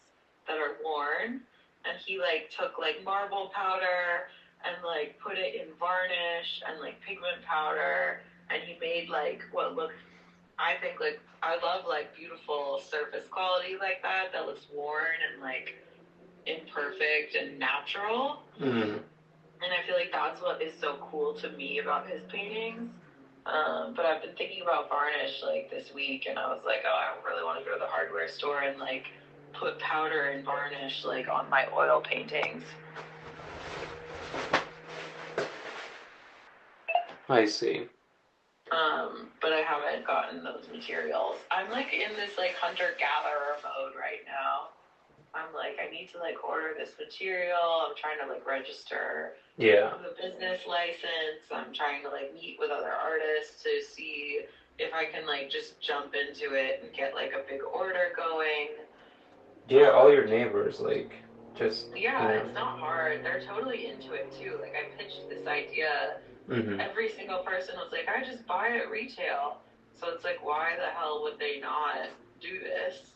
that are worn. And he, like, took, like, marble powder and, like, put it in varnish and, like, pigment powder. And he made, like, what looked, I think, like, I love, like, beautiful surface quality like that looks worn and, like, imperfect and natural. And I feel like that's what is so cool to me about his paintings. But I've been thinking about varnish, like, this week, and I was like, oh, I don't really want to go to the hardware store and, like, put powder and varnish, like, on my oil paintings. I see. But I haven't gotten those materials. I'm, like, in this, like, hunter-gatherer mode right now. I'm like, I need to, like, order this material. I'm trying to, like, register the business license. I'm trying to, like, meet with other artists to see if I can, like, just jump into it and get, like, a big order going. Yeah, all your neighbors, like, just... Yeah, it's not hard. They're totally into it, too. Like, I pitched this idea. Every single person was like, I just buy it retail. So it's like, why the hell would they not do this?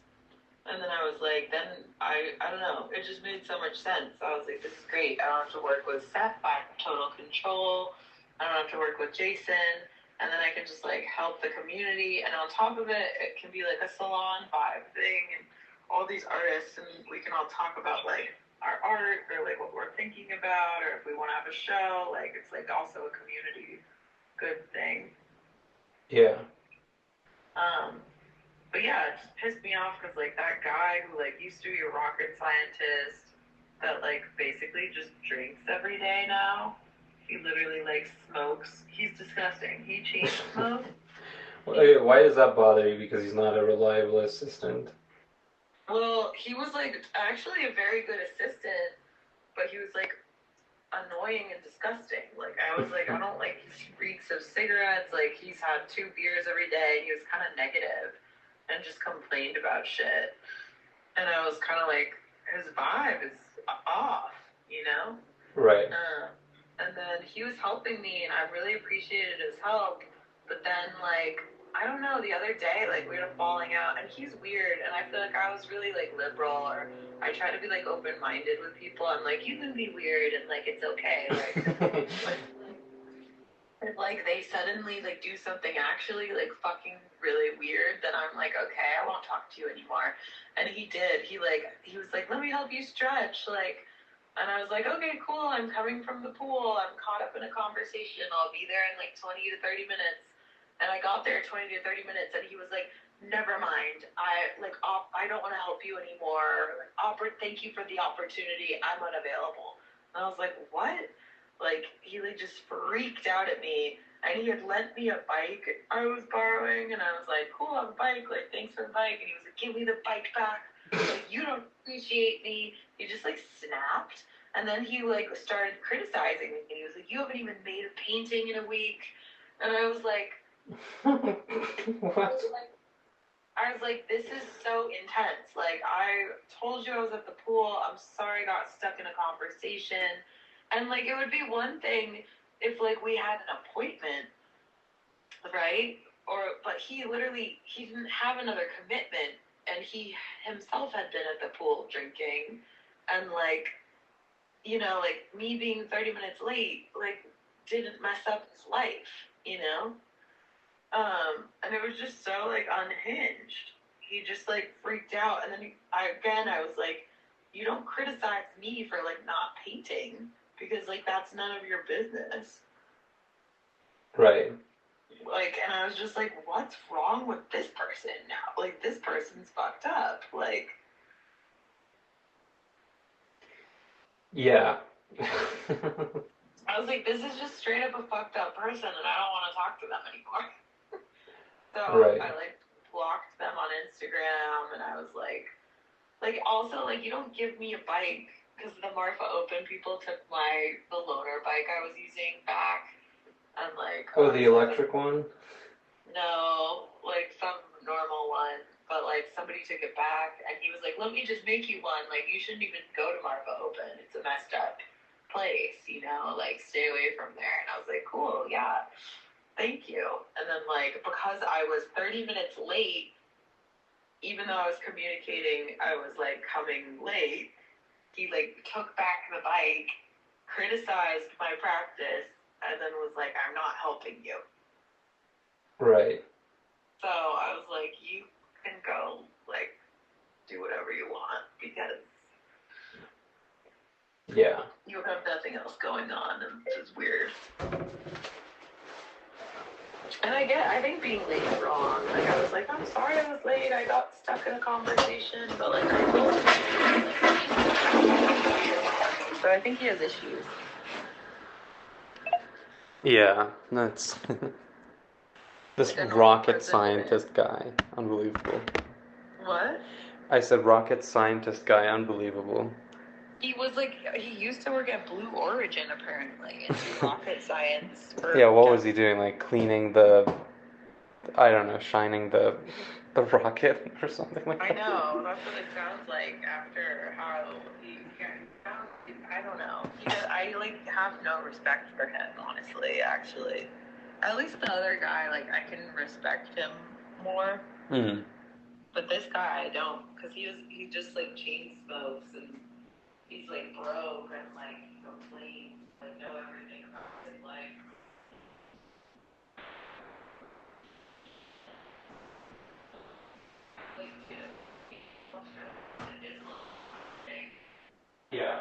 And then I was like, then I don't know, it just made so much sense. I was like, this is great. I don't have to work with Seth. I have total control. I don't have to work with Jason. And then I can just, like, help the community. And on top of it, it can be, like, a salon vibe thing. And all these artists, and we can all talk about, like, our art or, like, what we're thinking about, or if we want to have a show. Like, it's, like, also a community good thing. Yeah. But yeah, it just pissed me off because, like, that guy who, like, used to be a rocket scientist that, like, basically just drinks every day now. He literally, like, smokes. He's disgusting. He chain smokes. Why does that bother you? Because he's not a reliable assistant? Well, he was, like, actually a very good assistant, but he was, like, annoying and disgusting. Like, I was like, I don't like his reeks of cigarettes. Like, he's had 2 beers every day, and he was kind of negative and just complained about shit. And I was kind of like, his vibe is off, you know? Right. And then he was helping me, and I really appreciated his help. But then, like, I don't know, the other day, like, we were falling out, and he's weird, and I feel like I was really, like, liberal, or I try to be, like, open-minded with people. I'm like, you can be weird, and, like, it's okay. Like, And, like, they suddenly, like, do something actually, like, fucking really weird, then I'm like, okay, I won't talk to you anymore. And he did. He was like, let me help you stretch. Like, and I was like, okay, cool. I'm coming from the pool. I'm caught up in a conversation. I'll be there in, like, 20 to 30 minutes. And I got there 20 to 30 minutes, and he was like, never mind. I don't want to help you anymore. Thank you for the opportunity. I'm unavailable. And I was like, what? Like, he like just freaked out at me, and he had lent me a bike I was borrowing, and I was like, cool, I have a bike, like, thanks for the bike. And he was like, give me the bike back. Like, you don't appreciate me. He just like snapped, and then he like started criticizing me, and he was like, you haven't even made a painting in a week. And I was like, What? I was like, this is so intense. Like, I told you I was at the pool. I'm sorry I got stuck in a conversation. And, like, it would be one thing if, like, we had an appointment, right? But he didn't have another commitment. And he himself had been at the pool drinking. And, like, you know, like, me being 30 minutes late, like, didn't mess up his life, you know? And it was just so, like, unhinged. He just, like, freaked out. And then I was like, you don't criticize me for, like, not painting, because, like, that's none of your business. Right. Like, and I was just like, what's wrong with this person now? Like, this person's fucked up. Like, Yeah. I was like, this is just straight up a fucked up person, and I don't want to talk to them anymore. So Right. I, like, blocked them on Instagram, and I was like, also, like, you don't give me a bike, because the Marfa Open people took the loaner bike I was using back, and, like... Oh, the electric one? No, like, some normal one, but, like, somebody took it back, and he was like, let me just make you one, like, you shouldn't even go to Marfa Open, it's a messed up place, you know, like, stay away from there, and I was like, cool, yeah, thank you. And then, like, because I was 30 minutes late, even though I was communicating I was, like, coming late, he, like, took back the bike, criticized my practice, and then was like, I'm not helping you. Right. So I was like, you can go, like, do whatever you want, because Yeah. you have nothing else going on, and it's weird. And I think being late is wrong. Like, I was like, I'm sorry I was late, I got stuck in a conversation, but, like, I told him. So I think he has issues. Yeah, that's this Like a normal rocket person scientist guy. Unbelievable. What? I said rocket scientist guy, unbelievable. He was like, he used to work at Blue Origin, apparently, and do rocket science. Yeah, what was he doing? Like cleaning I don't know, shining the rocket or something like that? I know, that's what it sounds like after how he I don't know. I, like, have no respect for him, honestly, actually. At least the other guy, like, I can respect him more. Mm. But this guy, I don't, because he just, like, chain smokes, and he's, like, broke, and, like, complains, like, know everything about his life. Like, you know, Yeah.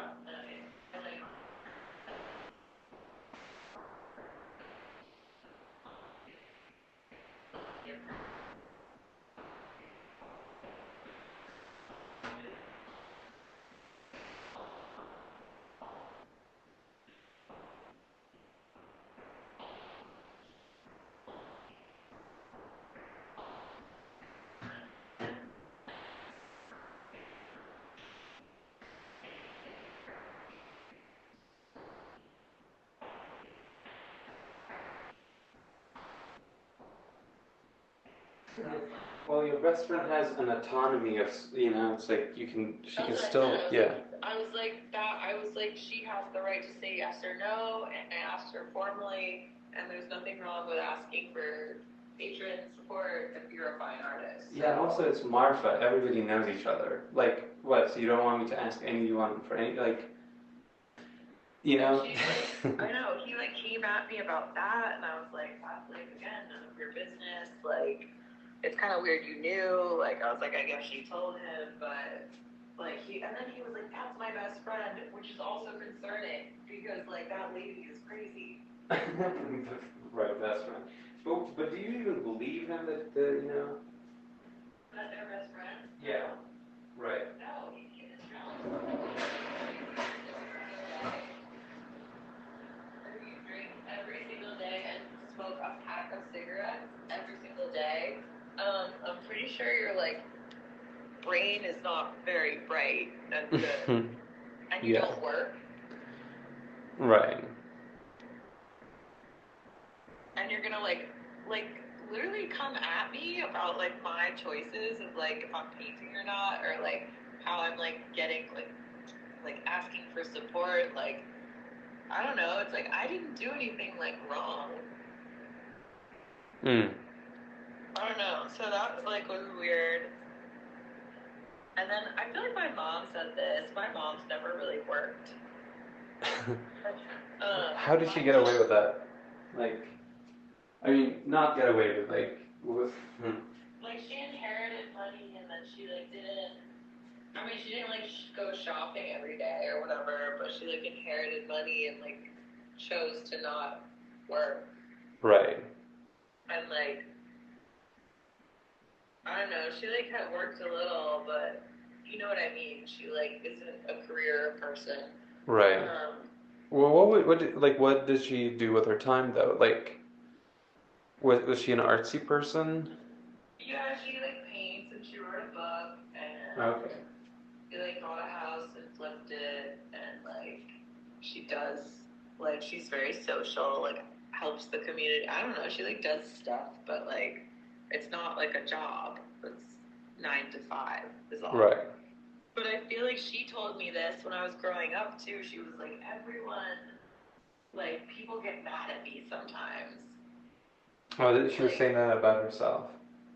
Well, your best friend has an autonomy of, it's like she can still, yeah. I was like, she has the right to say yes or no, and I asked her formally, and there's nothing wrong with asking for patron support if you're a fine artist. Yeah, and also it's Marfa. Everybody knows each other. Like, what? So you don't want me to ask anyone for any, like... You And know? she's like, I know, he like came at me about that, and I was like, that's like, again, none of your business. Like, it's kind of weird you knew. Like, I was like, I guess she told him, but like, and then he was like, that's my best friend, which is also concerning because like that lady is crazy. Right, best friend. But do you even believe him that, you know? That their best friend? Yeah. Right. No, he is jealous. You drink every single day and smoke a pack of cigarettes every single day. I'm pretty sure your like brain is not very bright and good, and you Yeah. don't work, Right. and you're gonna like literally come at me about like my choices of like if I'm painting or not, or like how I'm like getting like asking for support. Like I don't know. It's like I didn't do anything like wrong. Mm. I don't know. So that like was weird. And then I feel like my mom said this. My mom's never really worked. How did she get away with that? Like, I mean, not get away with, like, with. Like she inherited money and then she like didn't. I mean, she didn't like go shopping every day or whatever, but she like inherited money and like chose to not work. Right. And like I don't know, she like had worked a little, but you know what I mean. She like isn't a career person. Right. Well, what did she do with her time though? Like, was she an artsy person? Yeah, she like paints and she wrote a book and Okay. she like bought a house and flipped it and like she does like she's very social, like helps the community. I don't know, she like does stuff, but like it's not like a job. It's 9 to 5 is all. Right. But I feel like she told me this when I was growing up too. She was like, everyone, like people get mad at me sometimes. Oh, she was saying that about herself.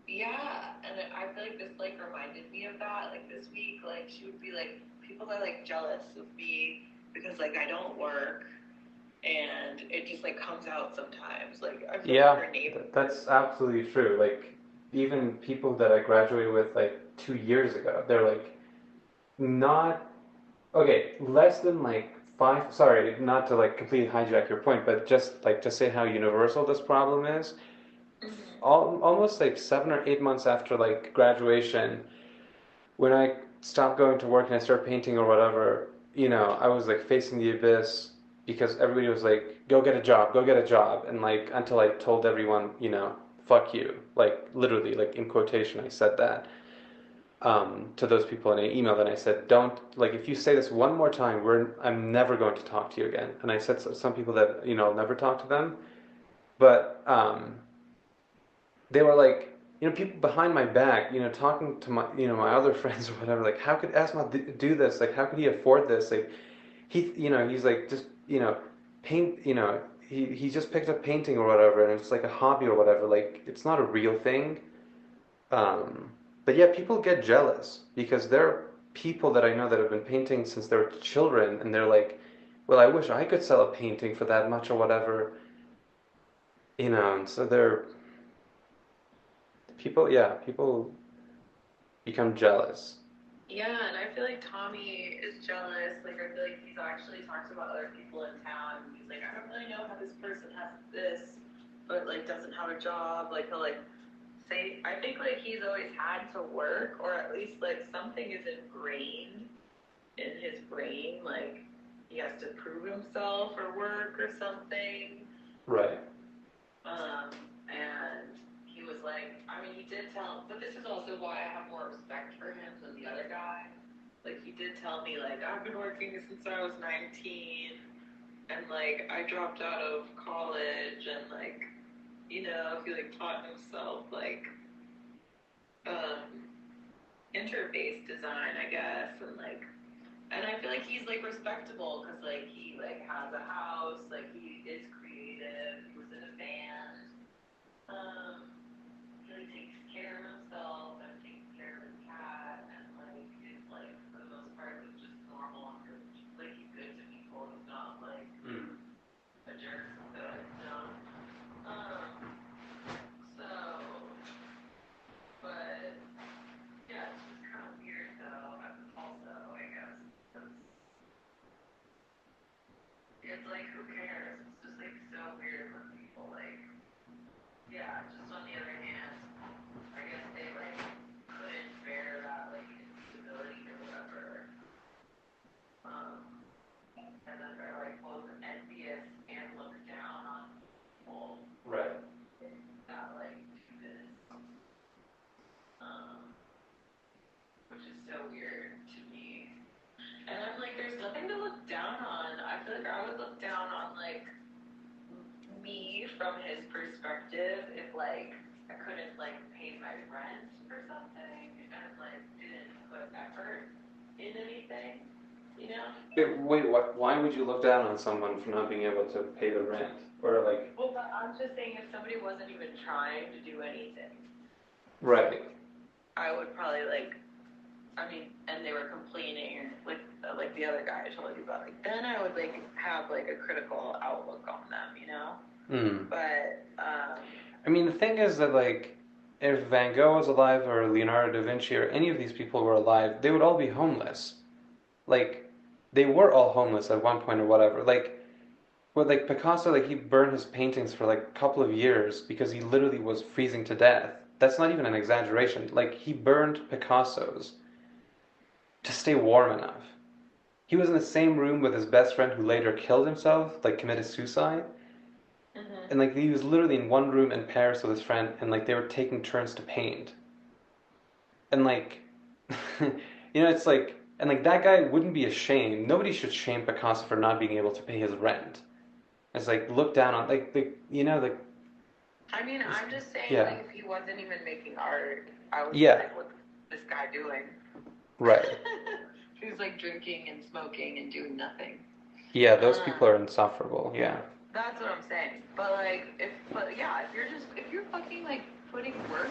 Yeah, and I feel like this like reminded me of that. Like this week, like she would be like, people are like jealous of me because like I don't work, and it just like comes out sometimes. Like I feel Yeah, like her neighbor. that's absolutely true. Like, even people that I graduated with like 2 years ago, they're like not okay, less than like five. Sorry, not to like completely hijack your point, but just like to say how universal this problem is. Almost like 7 or 8 months after like graduation, when I stopped going to work and I started painting or whatever, I was like facing the abyss because everybody was like, go get a job. And like, until I told everyone, fuck you. Like, literally, like in quotation, I said that to those people in an email. Then I said, don't, like, if you say this one more time, I'm never going to talk to you again. And I said to some people that, I'll never talk to them. But they were like, people behind my back, talking to my other friends or whatever, like, how could Asma do this? Like, how could he afford this? Like, he's like, just, paint, he just picked up painting or whatever, and it's like a hobby or whatever. Like, it's not a real thing. Um, but yeah, people get jealous because there are people that I know that have been painting since they were children, and they're like, well, I wish I could sell a painting for that much or whatever, and so people become jealous. Yeah, and I feel like Tommy is jealous. Like I feel like he's actually talked about other people in town. He's like, I don't really know how this person has this, but like doesn't have a job. Like he'll like say, I think like he's always had to work, or at least like something is ingrained in his brain. Like he has to prove himself or work or something. Right. And he was like, I mean, he did tell, but this is also why I have more respect for him than the other guy. Like, he did tell me, like, I've been working since I was 19, and, like, I dropped out of college, and, like, he, like, taught himself, like, interface design, I guess, and I feel like he's, like, respectable, because, like, he, like, has a house, like, he is creative, he was in a band. He like takes care of himself and takes care of his cat and like is like for the most part like just normal and like he's good to people. He's not like it's like, who cares? It's just like so weird when people like, yeah, just on the other hand, I guess they like couldn't bear that like instability or whatever. And then they're like both envious and look down on people Right. that like do this. Which is so weird to me. And I'm like, there's nothing to look down on. I feel like I would look down on like me from his perspective if like I couldn't like pay my rent or something and like didn't put effort in anything, you know? Wait, what? Why would you look down on someone for not being able to pay the rent? Or like, Well, but I'm just saying if somebody wasn't even trying to do anything, right. I would probably like, I mean, and they were complaining like the other guy I told you about, like then I would like have like a critical outlook on them, you know? Mm. But I mean, the thing is that like, if Van Gogh was alive or Leonardo da Vinci or any of these people were alive, they would all be homeless. Like, they were all homeless at one point or whatever. Like, well, like Picasso, like he burned his paintings for like a couple of years because he literally was freezing to death. That's not even an exaggeration. Like, he burned Picasso's to stay warm enough. He was in the same room with his best friend who later killed himself, like committed suicide. And like he was literally in one room in Paris with his friend, and like they were taking turns to paint. And like, it's like, and like that guy wouldn't be ashamed. Nobody should shame Picasso for not being able to pay his rent. It's like look down on like. I mean, I'm just saying, Yeah. like, if he wasn't even making art, I would Yeah. be like, what's this guy doing? Right. He's like drinking and smoking and doing nothing. Yeah, those people are insufferable. Yeah. That's what I'm saying. But like, if you're fucking like putting work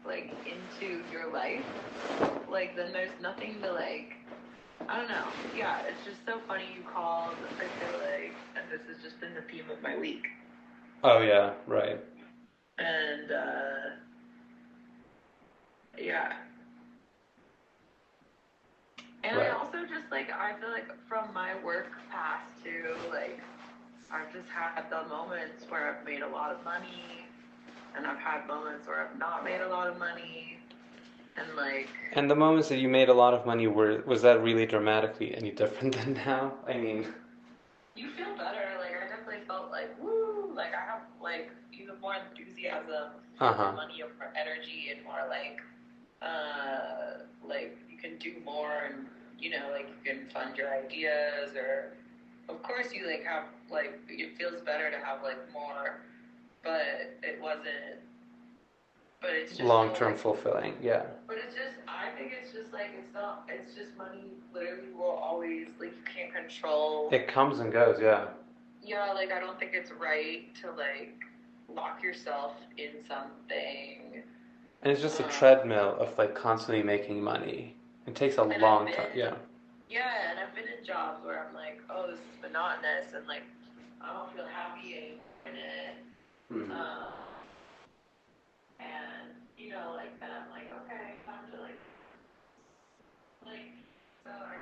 like into your life, like then there's nothing to like. I don't know. Yeah, it's just so funny you called. I feel like, and this has just been the theme of my week. Oh yeah, right. And yeah. And Right. I also just like I feel like from my work past too, like I've just had the moments where I've made a lot of money, and I've had moments where I've not made a lot of money, and like. And the moments that you made a lot of money was that really dramatically any different than now? I mean. You feel better. Like I definitely felt like woo. Like I have like even more enthusiasm, more money, or more energy, and more like you can do more, and like you can fund your ideas, or of course you like have like it feels better to have like more, but it wasn't. But it's just long-term fulfilling, yeah. But it's just, I think it's just like it's just money. Literally, will always like you can't control. It comes and goes, yeah. Yeah, like I don't think it's right to like lock yourself in something. And it's just a treadmill of like constantly making money. It takes a long time, yeah. Yeah, and I've been in jobs where I'm like, oh, this is monotonous, and like I don't feel happy in it. Mm-hmm. And like then I'm like, okay, time to like so I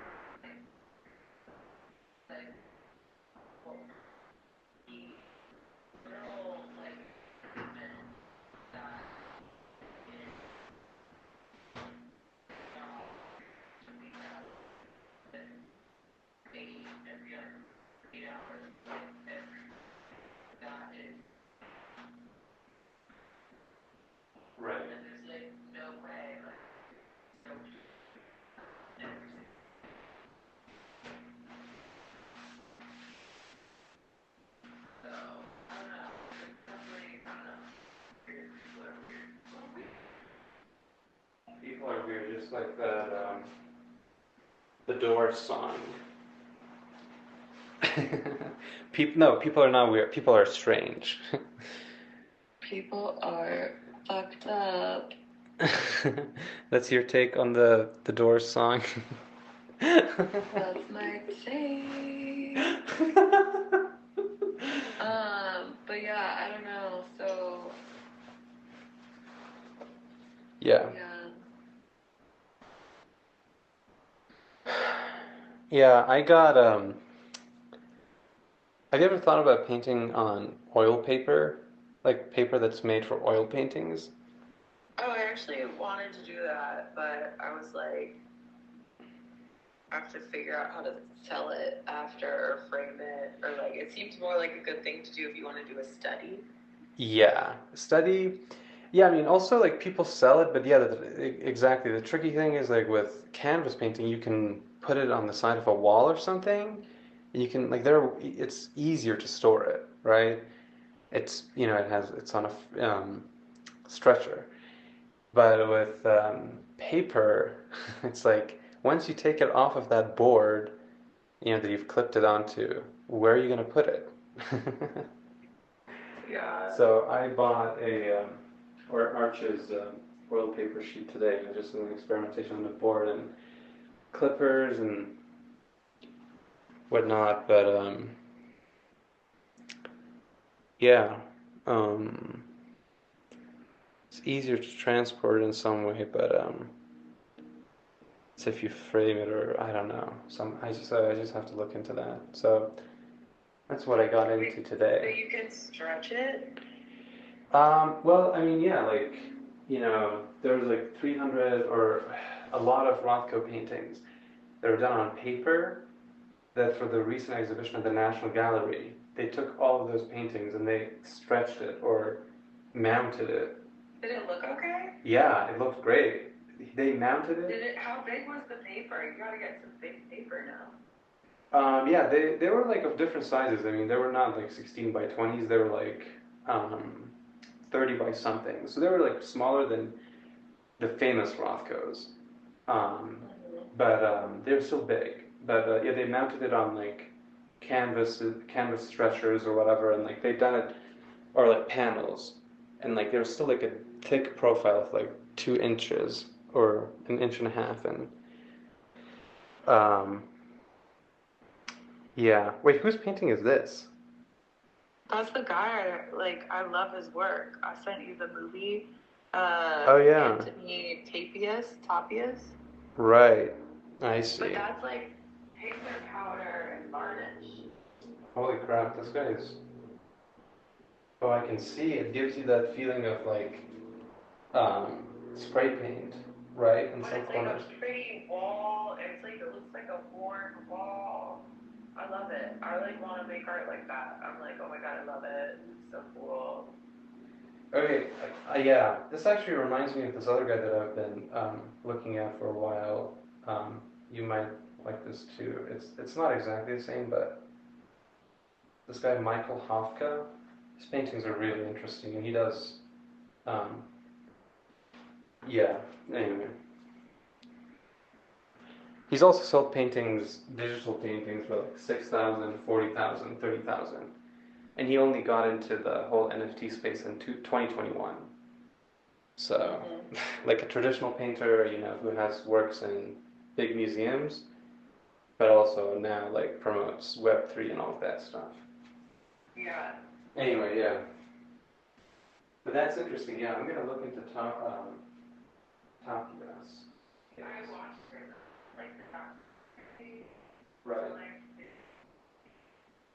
like the girl like women that is to be that they every other 8 hours that is Right. and there's like no way like so So, I don't know. It's definitely, I don't know. Weird. People are weird. People are weird, just like that, the Doors song. People are not weird. People are strange. People are fucked up. That's your take on the Doors song? That's my take. But yeah, I don't know. So. Yeah. Yeah, I got Have you ever thought about painting on oil paper? Like paper that's made for oil paintings? Oh, I actually wanted to do that, but I was like, I have to figure out how to sell it after or frame it, or like, it seems more like a good thing to do if you want to do a study. Yeah. Study. Yeah, I mean, also like people sell it, but yeah, exactly. The tricky thing is like with canvas painting, you can put it on the side of a wall or something, and you can like it's easier to store it, right? It's on a stretcher. But with paper, it's like once you take it off of that board, that you've clipped it onto, where are you going to put it? Yeah. So I bought or Arch's oil paper sheet today, just an experimentation on the board and clippers and whatnot. But yeah, um, it's easier to transport in some way, but it's if you frame it or I don't know. I just have to look into that. So that's what I got into So today. you can stretch it? Well, I mean, yeah, like, there's like 300 or a lot of Rothko paintings that are done on paper that for the recent exhibition at the National Gallery, they took all of those paintings and they stretched it or mounted it. Did it look okay? Yeah, it looked great. They mounted it. How big was the paper? You gotta get some big paper now. Yeah, they were like of different sizes. I mean, they were not like 16 by 20s. They were like 30 by something. So they were like smaller than the famous Rothkos. Um, but they were still big. But yeah, they mounted it on like canvas stretchers or whatever, and like they'd done it or like panels, and like there was still like a thick profile of like 2 inches or an inch and a half, and um, yeah. Wait, whose painting is this? That's the guy. Like, I love his work. I sent you the movie. Oh yeah, Anthony Tapias. right. I But see. that's like paper powder and varnish. Holy crap, this guy is. Oh, I can see it gives you that feeling of like um, spray paint, right? In But some it's like a corners. pretty wall. It's like it looks like a worn wall. I love it. I like want to make art like that. I'm like, oh my god, I love it. It's so cool. Okay, yeah, this actually reminds me of this other guy that I've been looking at for a while. You might like this too. It's not exactly the same, but this guy Michael Hofka, his paintings are really interesting, and he does, um, yeah. Anyway, he's also sold paintings, digital paintings, for like 6,000, 40,000, 30,000, and he only got into the whole NFT space in 2021. So, like a traditional painter, who has works in big museums, but also now like promotes Web3 and all of that stuff. Yeah. Anyway, yeah. But that's interesting. Yeah, I'm gonna look into Tapias. I watched her like the documentary. Right. Like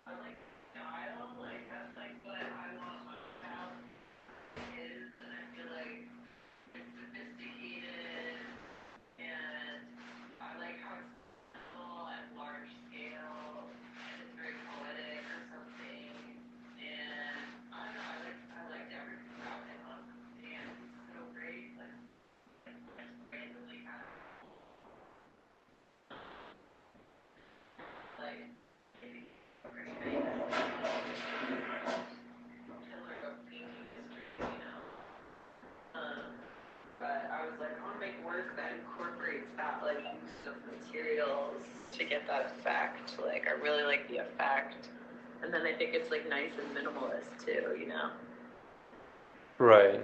I like style. Like that's like what I want my style is, and I feel like it's sophisticated, and I like how it's simple at large scale, and it's very poetic or something. And I don't know. I liked everything about him. And it's so great. Like randomly kind of like maybe pretty famous pillar of painting history. Um, but I was like, I want to make work that incorporates that like use of materials to get that effect. Like I really like the effect, and then I think it's like nice and minimalist too. Right.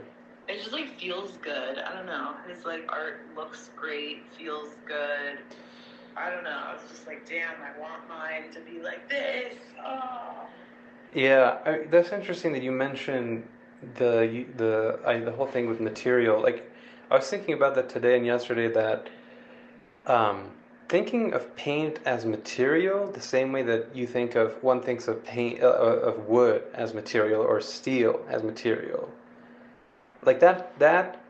It just like feels good. I don't know. His like art looks great, feels good. I don't know. I was just like, damn, I want mine to be like this. Oh. Yeah, that's interesting that you mentioned the whole thing with material. Like, I was thinking about that today and yesterday that um, thinking of paint as material the same way that you think of one thinks of paint of wood as material or steel as material. Like that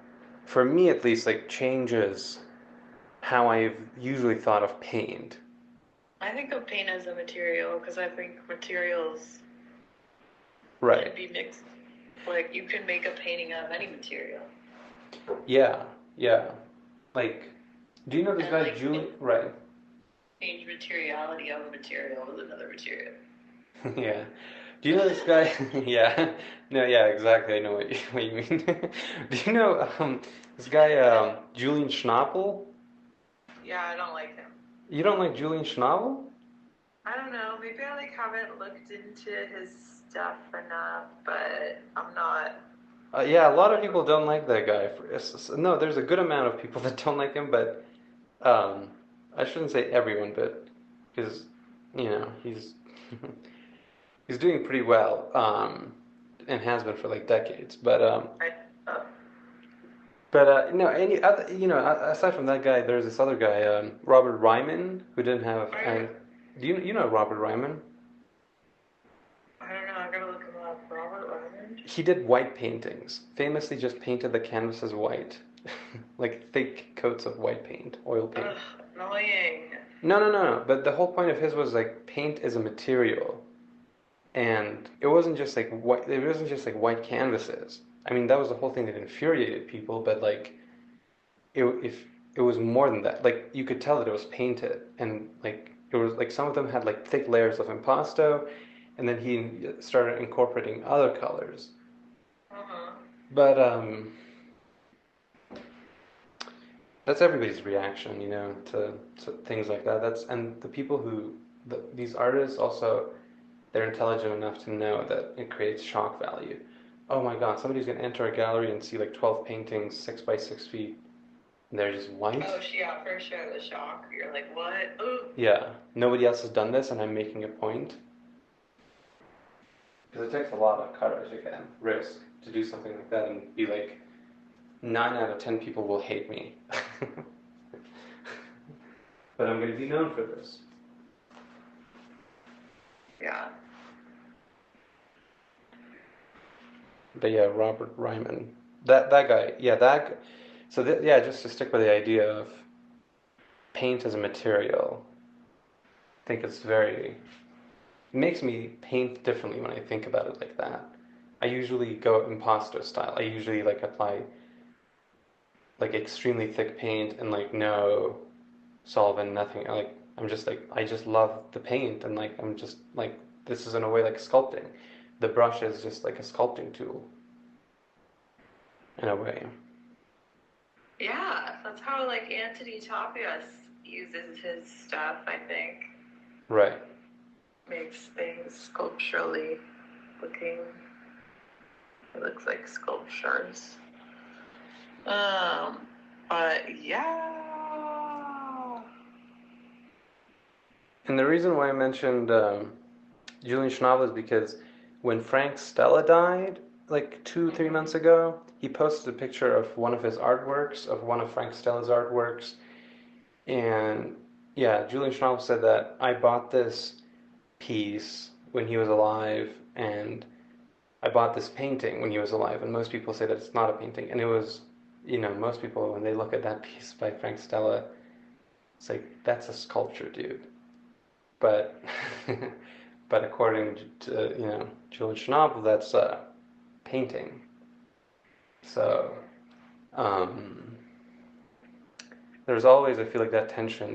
for me at least like changes how I've usually thought of paint. I think of paint as a material because I think materials Right. can be mixed. Like you can make a painting out of any material. Yeah. Yeah. Like, do you know this And guy like Julie? Right. change materiality of a material with another material. Yeah. Do you know this guy? Yeah. No, yeah, exactly. I know what you mean. Do you know this guy Julian Schnabel? Yeah, I don't like him. You don't like Julian Schnabel? I don't know. Maybe I like haven't looked into his stuff enough, but I'm not. Yeah, a lot of people don't like that guy. No, there's a good amount of people that don't like him, but um, I shouldn't say everyone, but because he's he's doing pretty well, and has been for like decades. Uh, No, any other, aside from that guy, there's this other guy, Robert Ryman, who didn't have. Do you know Robert Ryman? I don't know. I gotta look him up. Robert Ryman. He did white paintings. Famously, just painted the canvases white, like thick coats of white paint, oil paint. Ugh, annoying. No, no, no, no. But the whole point of his was like paint is a material, and it wasn't just like white. It wasn't just like white canvases. I mean, that was the whole thing that infuriated people. But like, if it was more than that, like you could tell that it was painted, and like it was like some of them had like thick layers of impasto, and then he started incorporating other colors. Uh-huh. But that's everybody's reaction, to things like that. And the people these artists also, they're intelligent enough to know that it creates shock value. Oh my God, somebody's gonna enter a gallery and see like 12 paintings, 6 by 6 feet, and they're just white. Oh, yeah, for sure. The shock. You're like, what? Ooh. Yeah, nobody else has done this, and I'm making a point. Because it takes a lot of courage, again, risk to do something like that and be like, 9 out of 10 people will hate me. But I'm going to be known for this. Yeah. But yeah, Robert Ryman. That guy, yeah, yeah, just to stick with the idea of paint as a material, I think it makes me paint differently when I think about it like that. I usually go impasto style. I usually like apply like extremely thick paint and like no solvent, nothing. I just love the paint, and like I'm just like this is in a way like sculpting. The brush is just like a sculpting tool in a way. Yeah, that's how like Anthony Tapias uses his stuff, I think. Right. Makes things sculpturally looking. It looks like sculptures. But yeah. And the reason why I mentioned Julian Schnabel is because when Frank Stella died, like 2, 3 months ago, he posted a picture of one of his artworks, of one of Frank Stella's artworks. And yeah, Julian Schnabel said that I bought this piece when he was alive, and I bought this painting when he was alive. And most people say that it's not a painting. And it was, most people, when they look at that piece by Frank Stella, it's like, that's a sculpture, dude. But but according to Julian Schnabel, that's a painting. So there's always, I feel like, that tension,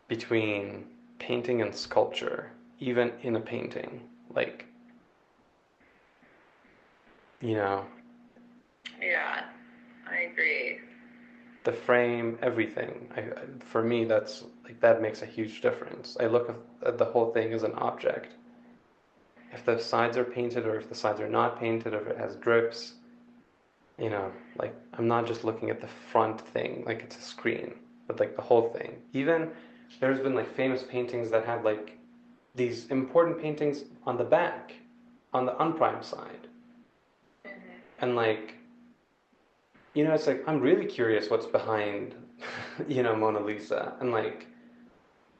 between painting and sculpture, even in a painting. Like, Yeah, I agree. the frame, everything. For me, that's like that makes a huge difference. I look at the whole thing as an object. If the sides are painted or if the sides are not painted, or if it has drips, like I'm not just looking at the front thing like it's a screen, but like the whole thing. Even there's been like famous paintings that have like these important paintings on the back, on the unprimed side. Mm-hmm. And like, it's like I'm really curious what's behind you know, Mona Lisa and like,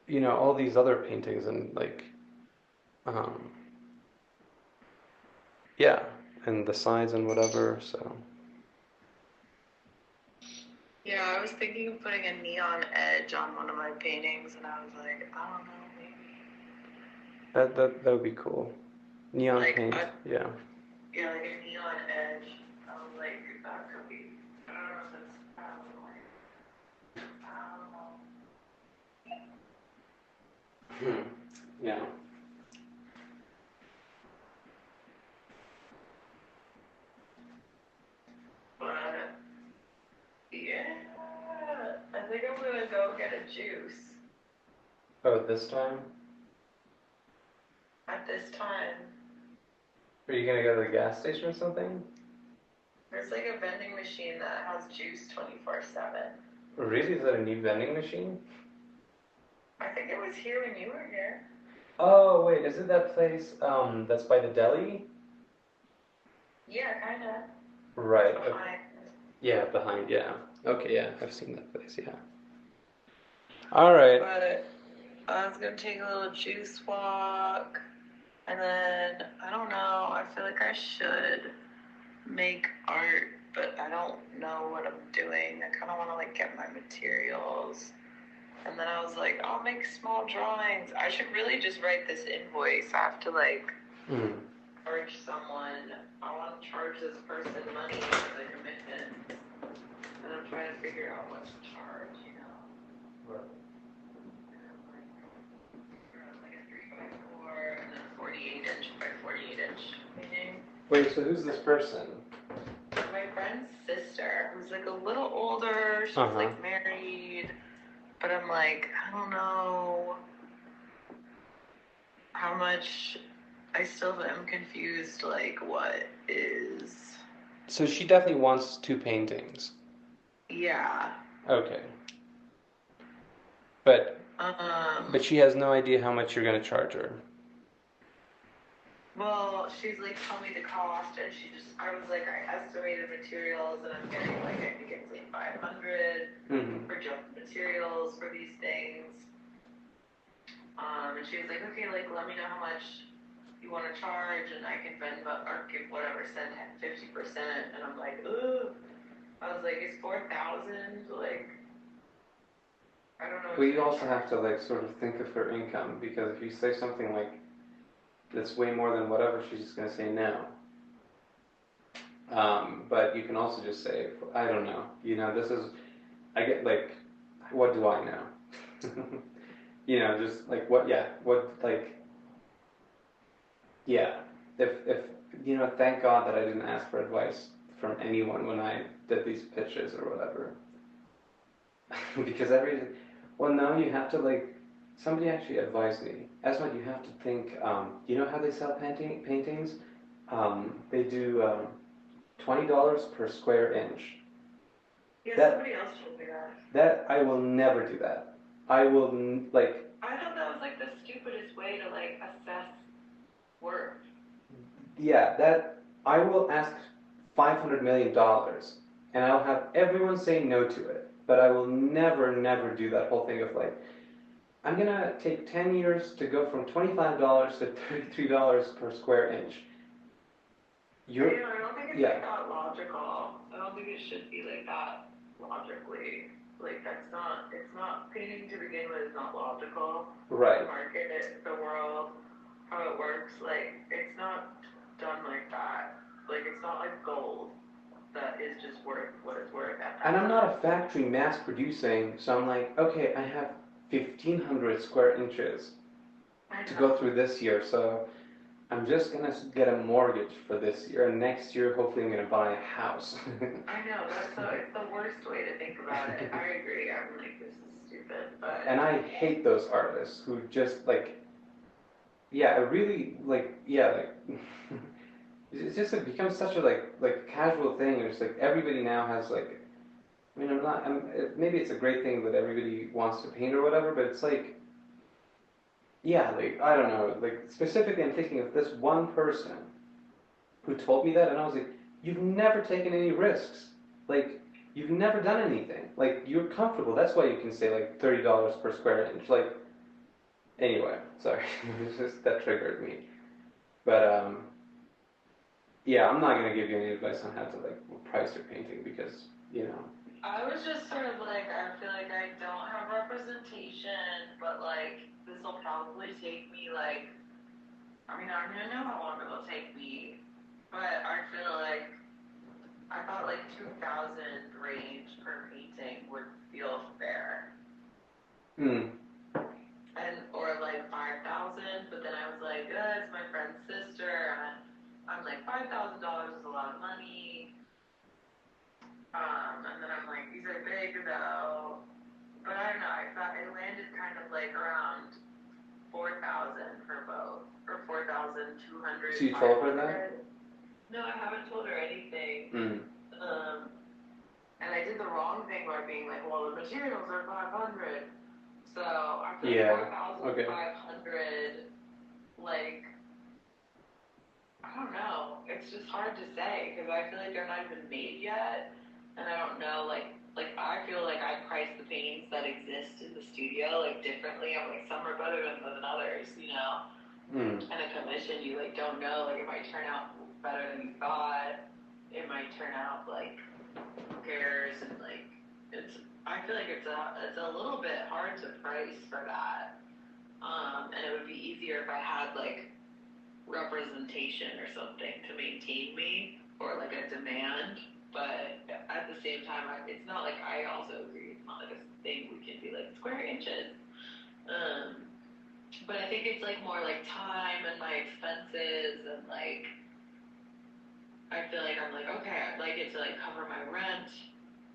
you know, all these other paintings and like, um, yeah, and the sides and whatever. So Yeah, I was thinking of putting a neon edge on one of my paintings, and I was like, I don't know, maybe. that would be cool. Neon Like, paint, a, yeah. yeah, like a neon edge. I was like, that could be, I don't know if it's, I don't know. Yeah. But, yeah, I think I'm gonna go get a juice Oh, this time? at this time. Are you gonna go to the gas station or something? There's like a vending machine that has juice 24/7. Really? Is that a new vending machine? I think it was here when you were here. Oh, wait, is it that place that's by the deli? Yeah, kinda. Right. Okay. Behind. Yeah, behind, yeah. Okay, yeah, I've seen that place, yeah. All right. But I was gonna take a little juice walk, and then I don't know. I feel like I should make art, but I don't know what I'm doing. I kind of want to like get my materials, and then I was like, I'll make small drawings. I should really just write this invoice. I have to like Mm. charge someone. I want to charge this person money for the commitment, and I'm trying to figure out what to charge. You know. Right. Like a 3x4 and then a 48-inch by 48-inch painting. Wait, so who's this person? My friend's sister, who's like a little older, she's Uh-huh. like married, but I'm like, I don't know how much, I still am confused, like what is, So she definitely wants two paintings. yeah. Okay. But Um, she has no idea how much you're gonna charge her. well, she's like, tell me the cost, and I was like, I estimated materials, and I'm getting like, I think it's like 500 Mm-hmm. for just materials for these things. And she was like, okay, like, let me know how much you want to charge, and I can Venmo or give whatever, send 50%. And I'm like, ugh. I was like, it's 4,000. Like, I don't know. Well, you also have to like sort of think of her income because if you say something like that's way more than whatever, she's just gonna say no. But you can also just say, I don't know. You know, this is I get like, what do I know? You know, just like what? Yeah, what like? Yeah, if you know, thank God that I didn't ask for advice from anyone when I did these pitches or whatever. Because well, now you have to like, somebody actually advised me. Esma, you have to think. You know how they sell paintings? They do $20 per square inch. Yeah, That somebody else told me that. that I will never do that. I will like. I thought that was like the stupidest way to like assess worth. Yeah, that I will ask $500 million, and I'll have everyone say no to it. But I will never, never do that whole thing of like, I'm gonna take 10 years to go from $25 to $33 per square inch. Yeah, I don't think it's yeah. like that logical. I don't think it should be like that logically. Like it's not, painting to begin with is not logical. Right. The market, the world, how it works, like, it's not done like that. Like, it's not like gold that is just worth what it's worth at that And I'm not time. a factory mass producing, so I'm like, okay, I have 1,500 square inches to go through this year, so I'm just gonna get a mortgage for this year, and next year, hopefully, I'm gonna buy a house. I know, it's the worst way to think about it. I agree. I'm like, this is stupid, but. And I hate those artists who just like, yeah, really like, yeah, like, it's just it becomes such a like casual thing. It's like everybody now has like, I mean, maybe it's a great thing that everybody wants to paint or whatever, but it's like, yeah, like I don't know, like specifically, I'm thinking of this one person who told me that, and I was like, you've never taken any risks. Like, you've never done anything. Like, you're comfortable. That's why you can say like $30 per square inch. Like, anyway, sorry, it's just that triggered me. But yeah, I'm not gonna give you any advice on how to like price your painting because I was just sort of like, I feel like I don't have representation, but like, this will probably take me like, I mean, I don't even know how long it'll take me, but I feel like, I thought like 2,000 range per painting would feel fair. Hmm. And, or like 5,000, but then I was like, it's my friend's sister, and I'm like, $5,000 is a lot of money. And then I'm like, these are big though. But I don't know, I thought it landed kind of like around 4,000 for both. Or 4,200. So you told her that? No, I haven't told her anything. Hmm. And I did the wrong thing by being like, well, the materials are 500. So I feel Yeah. like 4,500, like, I don't know. It's just hard to say because I feel like they're not even made yet. And I don't know, like I feel like I price the paintings that exist in the studio like differently. I'm like, some are better than others, you know? Hmm. And a commission, you like don't know, like it might turn out better than you thought. It might turn out like, who cares? And like, I feel like it's a little bit hard to price for that. And it would be easier if I had like representation or something to maintain me or like a demand. But at the same time, it's not like I also agree. It's not like a thing we can be like square inches. But I think it's like more like time and my expenses and like I feel like I'm like okay, I'd like it to like cover my rent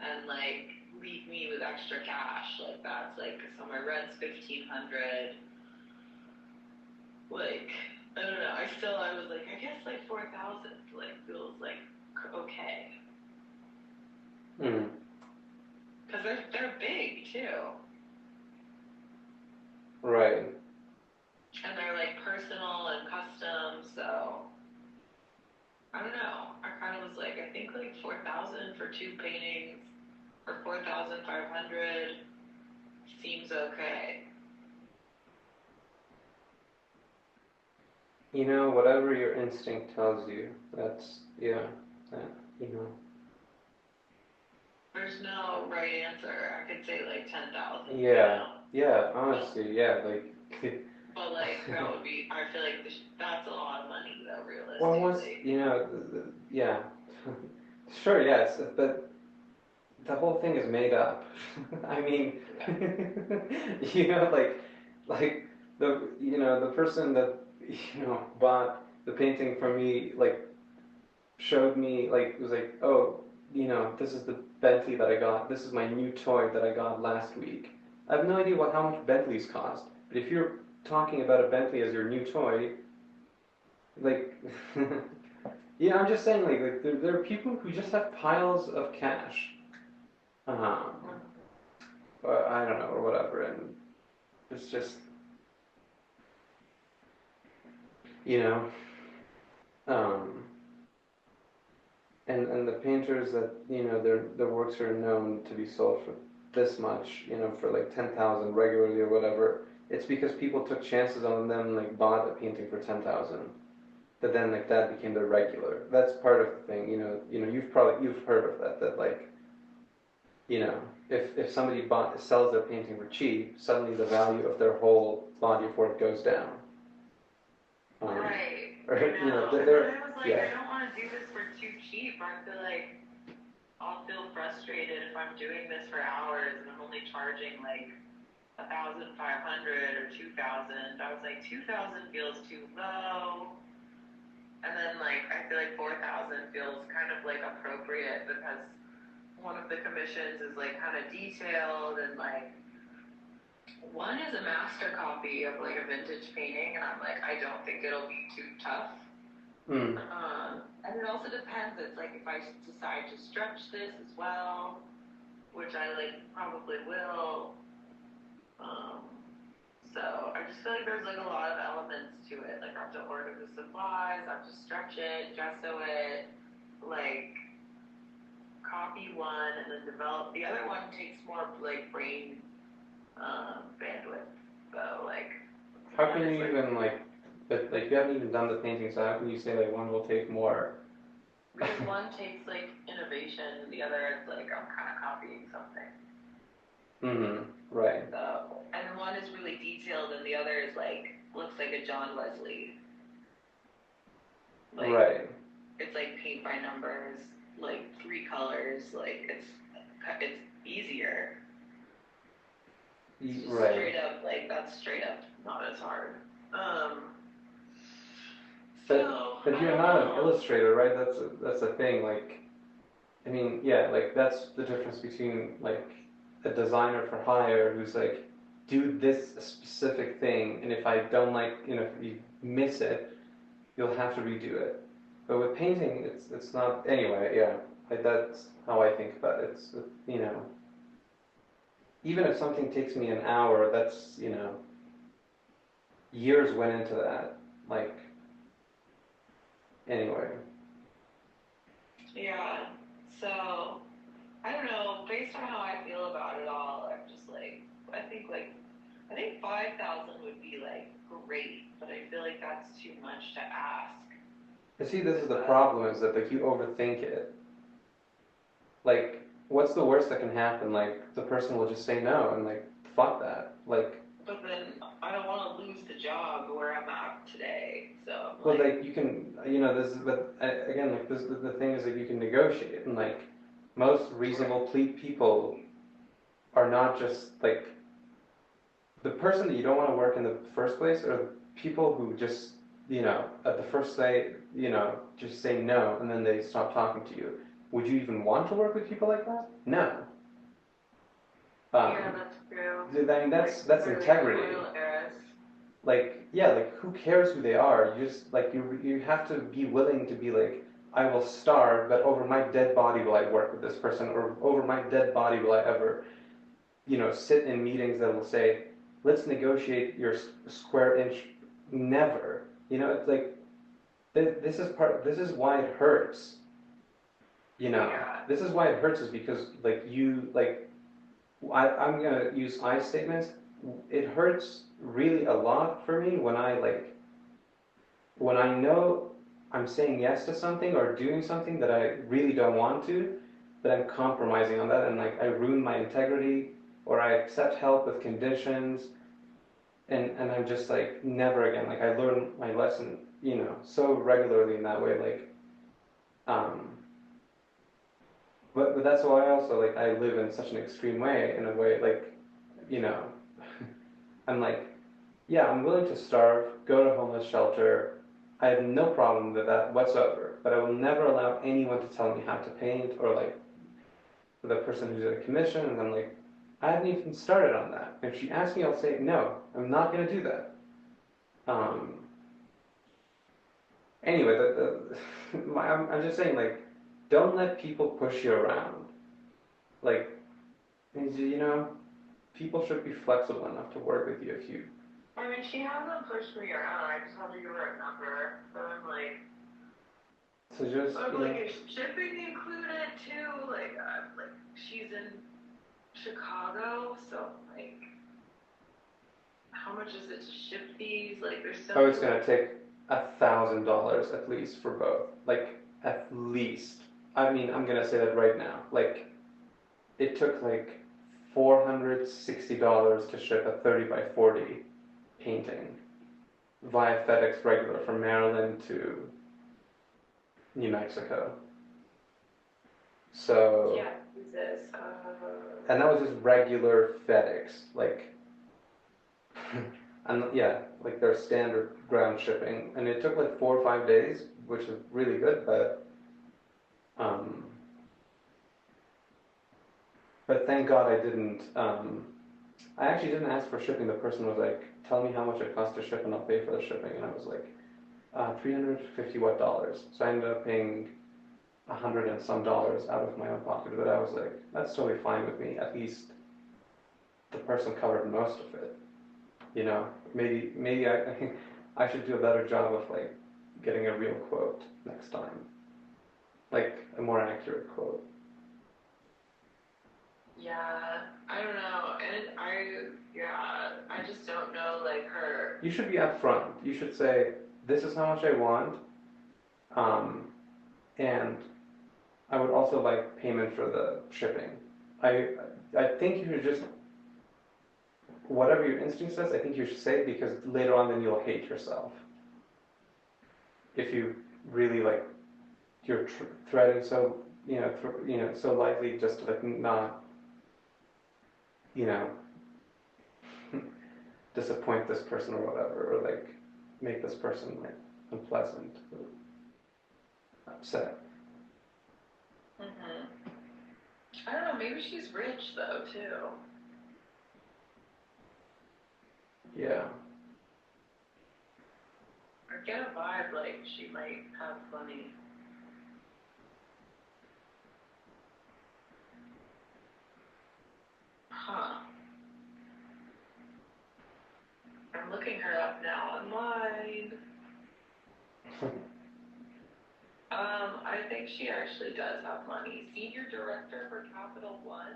and like leave me with extra cash. Like that's like so my rent's 1,500. Like I don't know. I was like I guess like 4,000 like feels like okay. Hmm. Because they're big too. Right. And they're like personal and custom, so I don't know. I kind of was like, I think like 4,000 for two paintings or 4,500 seems okay. Whatever your instinct tells you, that's, yeah, that, you know. There's no right answer. I could say like 10,000. Yeah, yeah, honestly, yeah, like. But like that would be. I feel like that's a lot of money though, Well, realistically. yeah, sure, yes, but the whole thing is made up. I mean, like the person that bought the painting from me, like showed me, like was like, oh, this is the Bentley that I got. This is my new toy that I got last week. I have no idea how much Bentleys cost, but if you're talking about a Bentley as your new toy, like, yeah, I'm just saying, like there are people who just have piles of cash, um, or I don't know, or whatever, and it's just, you know, um, and the painters that their works are known to be sold for this much, for like 10,000 regularly or whatever. It's because people took chances on them, like bought a painting for 10,000. But then like that became the regular. That's part of the thing, you've heard of that. That like if somebody sells their painting for cheap, suddenly the value of their whole body of work goes down. Right. Or I know. And then I was like, I don't want to do this for too cheap. I feel like I'll feel frustrated if I'm doing this for hours and I'm only charging like 1,500 or 2,000. I was like, 2,000 feels too low. And then like I feel like 4,000 feels kind of like appropriate because one of the commissions is like kind of detailed and like one is a master copy of like a vintage painting and I'm like I don't think it'll be too tough. And it also depends. It's like if I decide to stretch this as well, which I like probably will. So I just feel like there's like a lot of elements to it. Like I have to order the supplies, I have to stretch it, gesso it, like copy one and then develop. The other one takes more like brain bandwidth. So like, how can you even like, but like you haven't even done the painting, so how can you say like one will take more? Because one takes like innovation, the other is like I'm kind of copying something. Right. So, and one is really detailed, and the other is like looks like a John Wesley. Like, right. It's like paint by numbers, like 3 colors. Like it's easier. Right. Straight up, like that's straight up not as hard. But you're not an illustrator, right? That's a thing. Like, I mean, yeah, like that's the difference between like a designer for hire who's like, do this specific thing, and if I don't like, if you miss it, you'll have to redo it. But with painting, it's not. Anyway, yeah, like that's how I think about it. It's even if something takes me an hour, that's years went into that. Like, anyway. Yeah. So I don't know. Based on how I feel about it all, I'm just like I think 5,000 would be like great, but I feel like that's too much to ask. But see, this is the problem, is that like you overthink it. Like, what's the worst that can happen? Like, the person will just say no, and like, fuck that. Like. But then I don't want to lose the job where I'm at today. So. Well, like you can, this. But again, like this, the thing is that you can negotiate, and like most reasonable people are not just like the person that you don't want to work in the first place, or people who just at the first say just say no, and then they stop talking to you. Would you even want to work with people like that? No. Yeah, that's true. I mean, that's integrity. Like, yeah, like who cares who they are? You just like you have to be willing to be like, I will starve, but over my dead body will I work with this person, or over my dead body will I ever, sit in meetings that will say, let's negotiate your square inch. Never. It's like this is why it hurts. Yeah. This is why it hurts, is because like I'm gonna use I statements. It hurts really a lot for me when I know I'm saying yes to something or doing something that I really don't want to, that I'm compromising on that, and like I ruin my integrity, or I accept help with conditions, and I'm just like, never again. Like I learn my lesson, so regularly in that way. Like, but that's why I also like I live in such an extreme way, in a way like, I'm like, yeah, I'm willing to starve, go to a homeless shelter. I have no problem with that whatsoever. But I will never allow anyone to tell me how to paint, or like the person who's at a commission, and I'm like, I haven't even started on that. If she asks me, I'll say, no, I'm not going to do that. Anyway, I'm just saying, like, don't let people push you around. Like, people should be flexible enough to work with you if you. I mean, she hasn't pushed me around. I just have to give her a number. So I'm like. So just. But like, is shipping included too? Like, she's in Chicago, so like, how much is it to ship these? Like, there's so. Oh, it's gonna take $1,000 at least for both. Like, at least. I mean, I'm gonna say that right now. Like, it took like $460 to ship a 30 by 40 painting via FedEx regular from Maryland to New Mexico. So. Yeah, Jesus. And that was just regular FedEx, like. And yeah, like their standard ground shipping, and it took like 4 or 5 days, which is really good, but thank God I didn't. I actually didn't ask for shipping. The person was like, "Tell me how much it costs to ship, and I'll pay for the shipping." And I was like, $350 what dollars? So I ended up paying $100 and some dollars out of my own pocket. But I was like, that's totally fine with me. At least the person covered most of it. Maybe I should do a better job of like getting a real quote next time, like a more accurate quote. Yeah, I don't know, and I just don't know, like, her. You should be upfront. You should say, this is how much I want, um, and I would also like payment for the shipping. I I think you should just, whatever your instinct says, I think you should say it, because later on then you'll hate yourself. If you really like, you're threading so, so lightly just to like not, you know, disappoint this person or whatever, or like make this person like unpleasant, or upset. Hmm. I don't know, maybe she's rich, though, too. Yeah. I get a vibe, like, she might have money. Huh. I'm looking her up now online. I think she actually does have money. Senior director for Capital One.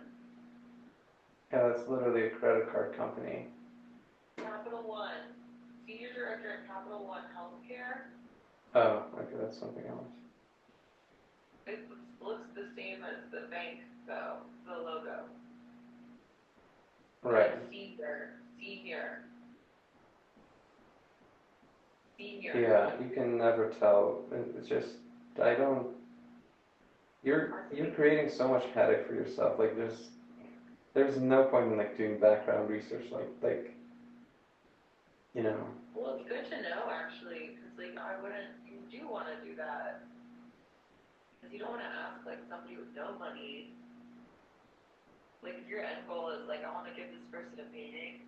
Yeah, that's literally a credit card company. Capital One. Senior director at Capital One Healthcare. Oh, okay, that's something else. It looks the same as the bank, though, the logo. Right. Senior. Yeah, you can never tell. It's just, I don't. You're creating so much headache for yourself. Like there's no point in like doing background research. Like you know. Well, it's good to know, actually, because, like, I wouldn't. You do want to do that, because you don't want to ask, like, somebody with no money. Like, if your end goal is like, I want to give this person a painting,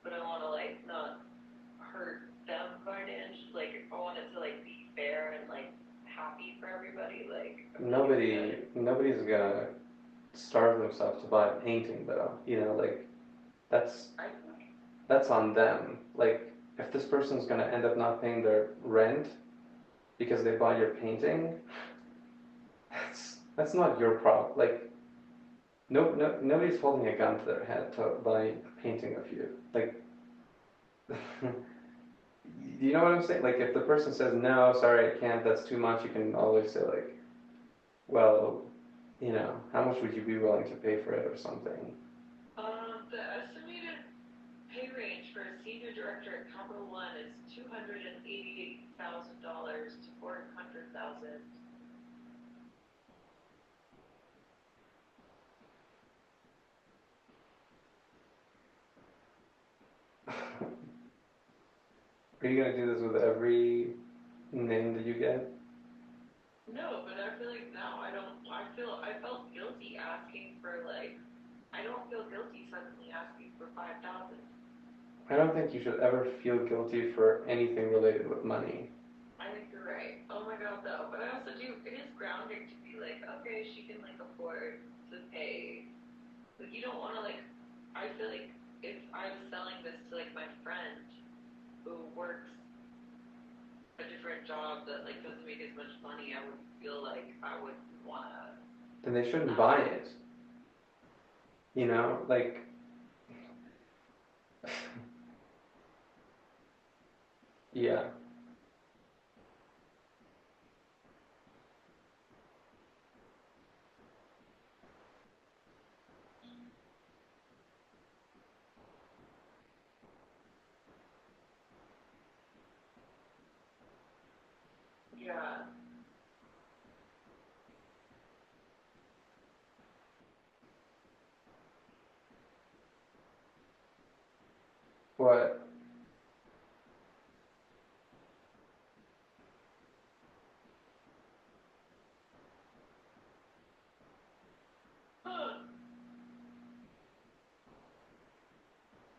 but I want to, like, not hurt them financially. Like, I want it to, like, be fair and, like, happy for everybody. Like, Nobody's gonna starve themselves to buy a painting though. Like that's I think. that's on them. Like if this person's gonna end up not paying their rent because they buy your painting, that's not your problem. Like nobody's holding a gun to their head to buy a painting of you. Like you know what I'm saying? Like if the person says no, sorry, I can't, that's too much, you can always say like, well, how much would you be willing to pay for it or something? The estimated pay range for a senior director at Capital One is $288,000 to $400,000. Are you gonna do this with every name that you get? No, but I feel like now I don't. I felt guilty asking for, like. I don't feel guilty suddenly asking for 5,000. I don't think you should ever feel guilty for anything related with money. I think you're right. Oh my god, though. But I also do. It is grounding to be like, okay, she can, like, afford to pay. Like, you don't want to, like. I feel like if I was selling this to, like, my friend who works a different job that, like, doesn't make as much money, I would feel like I would want to. Then they shouldn't buy it. Like, yeah. Yeah. What? Huh.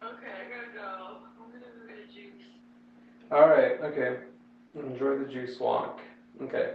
Okay, I gotta go. I'm gonna go get a juice. All right. Okay. Enjoy the juice walk. Okay.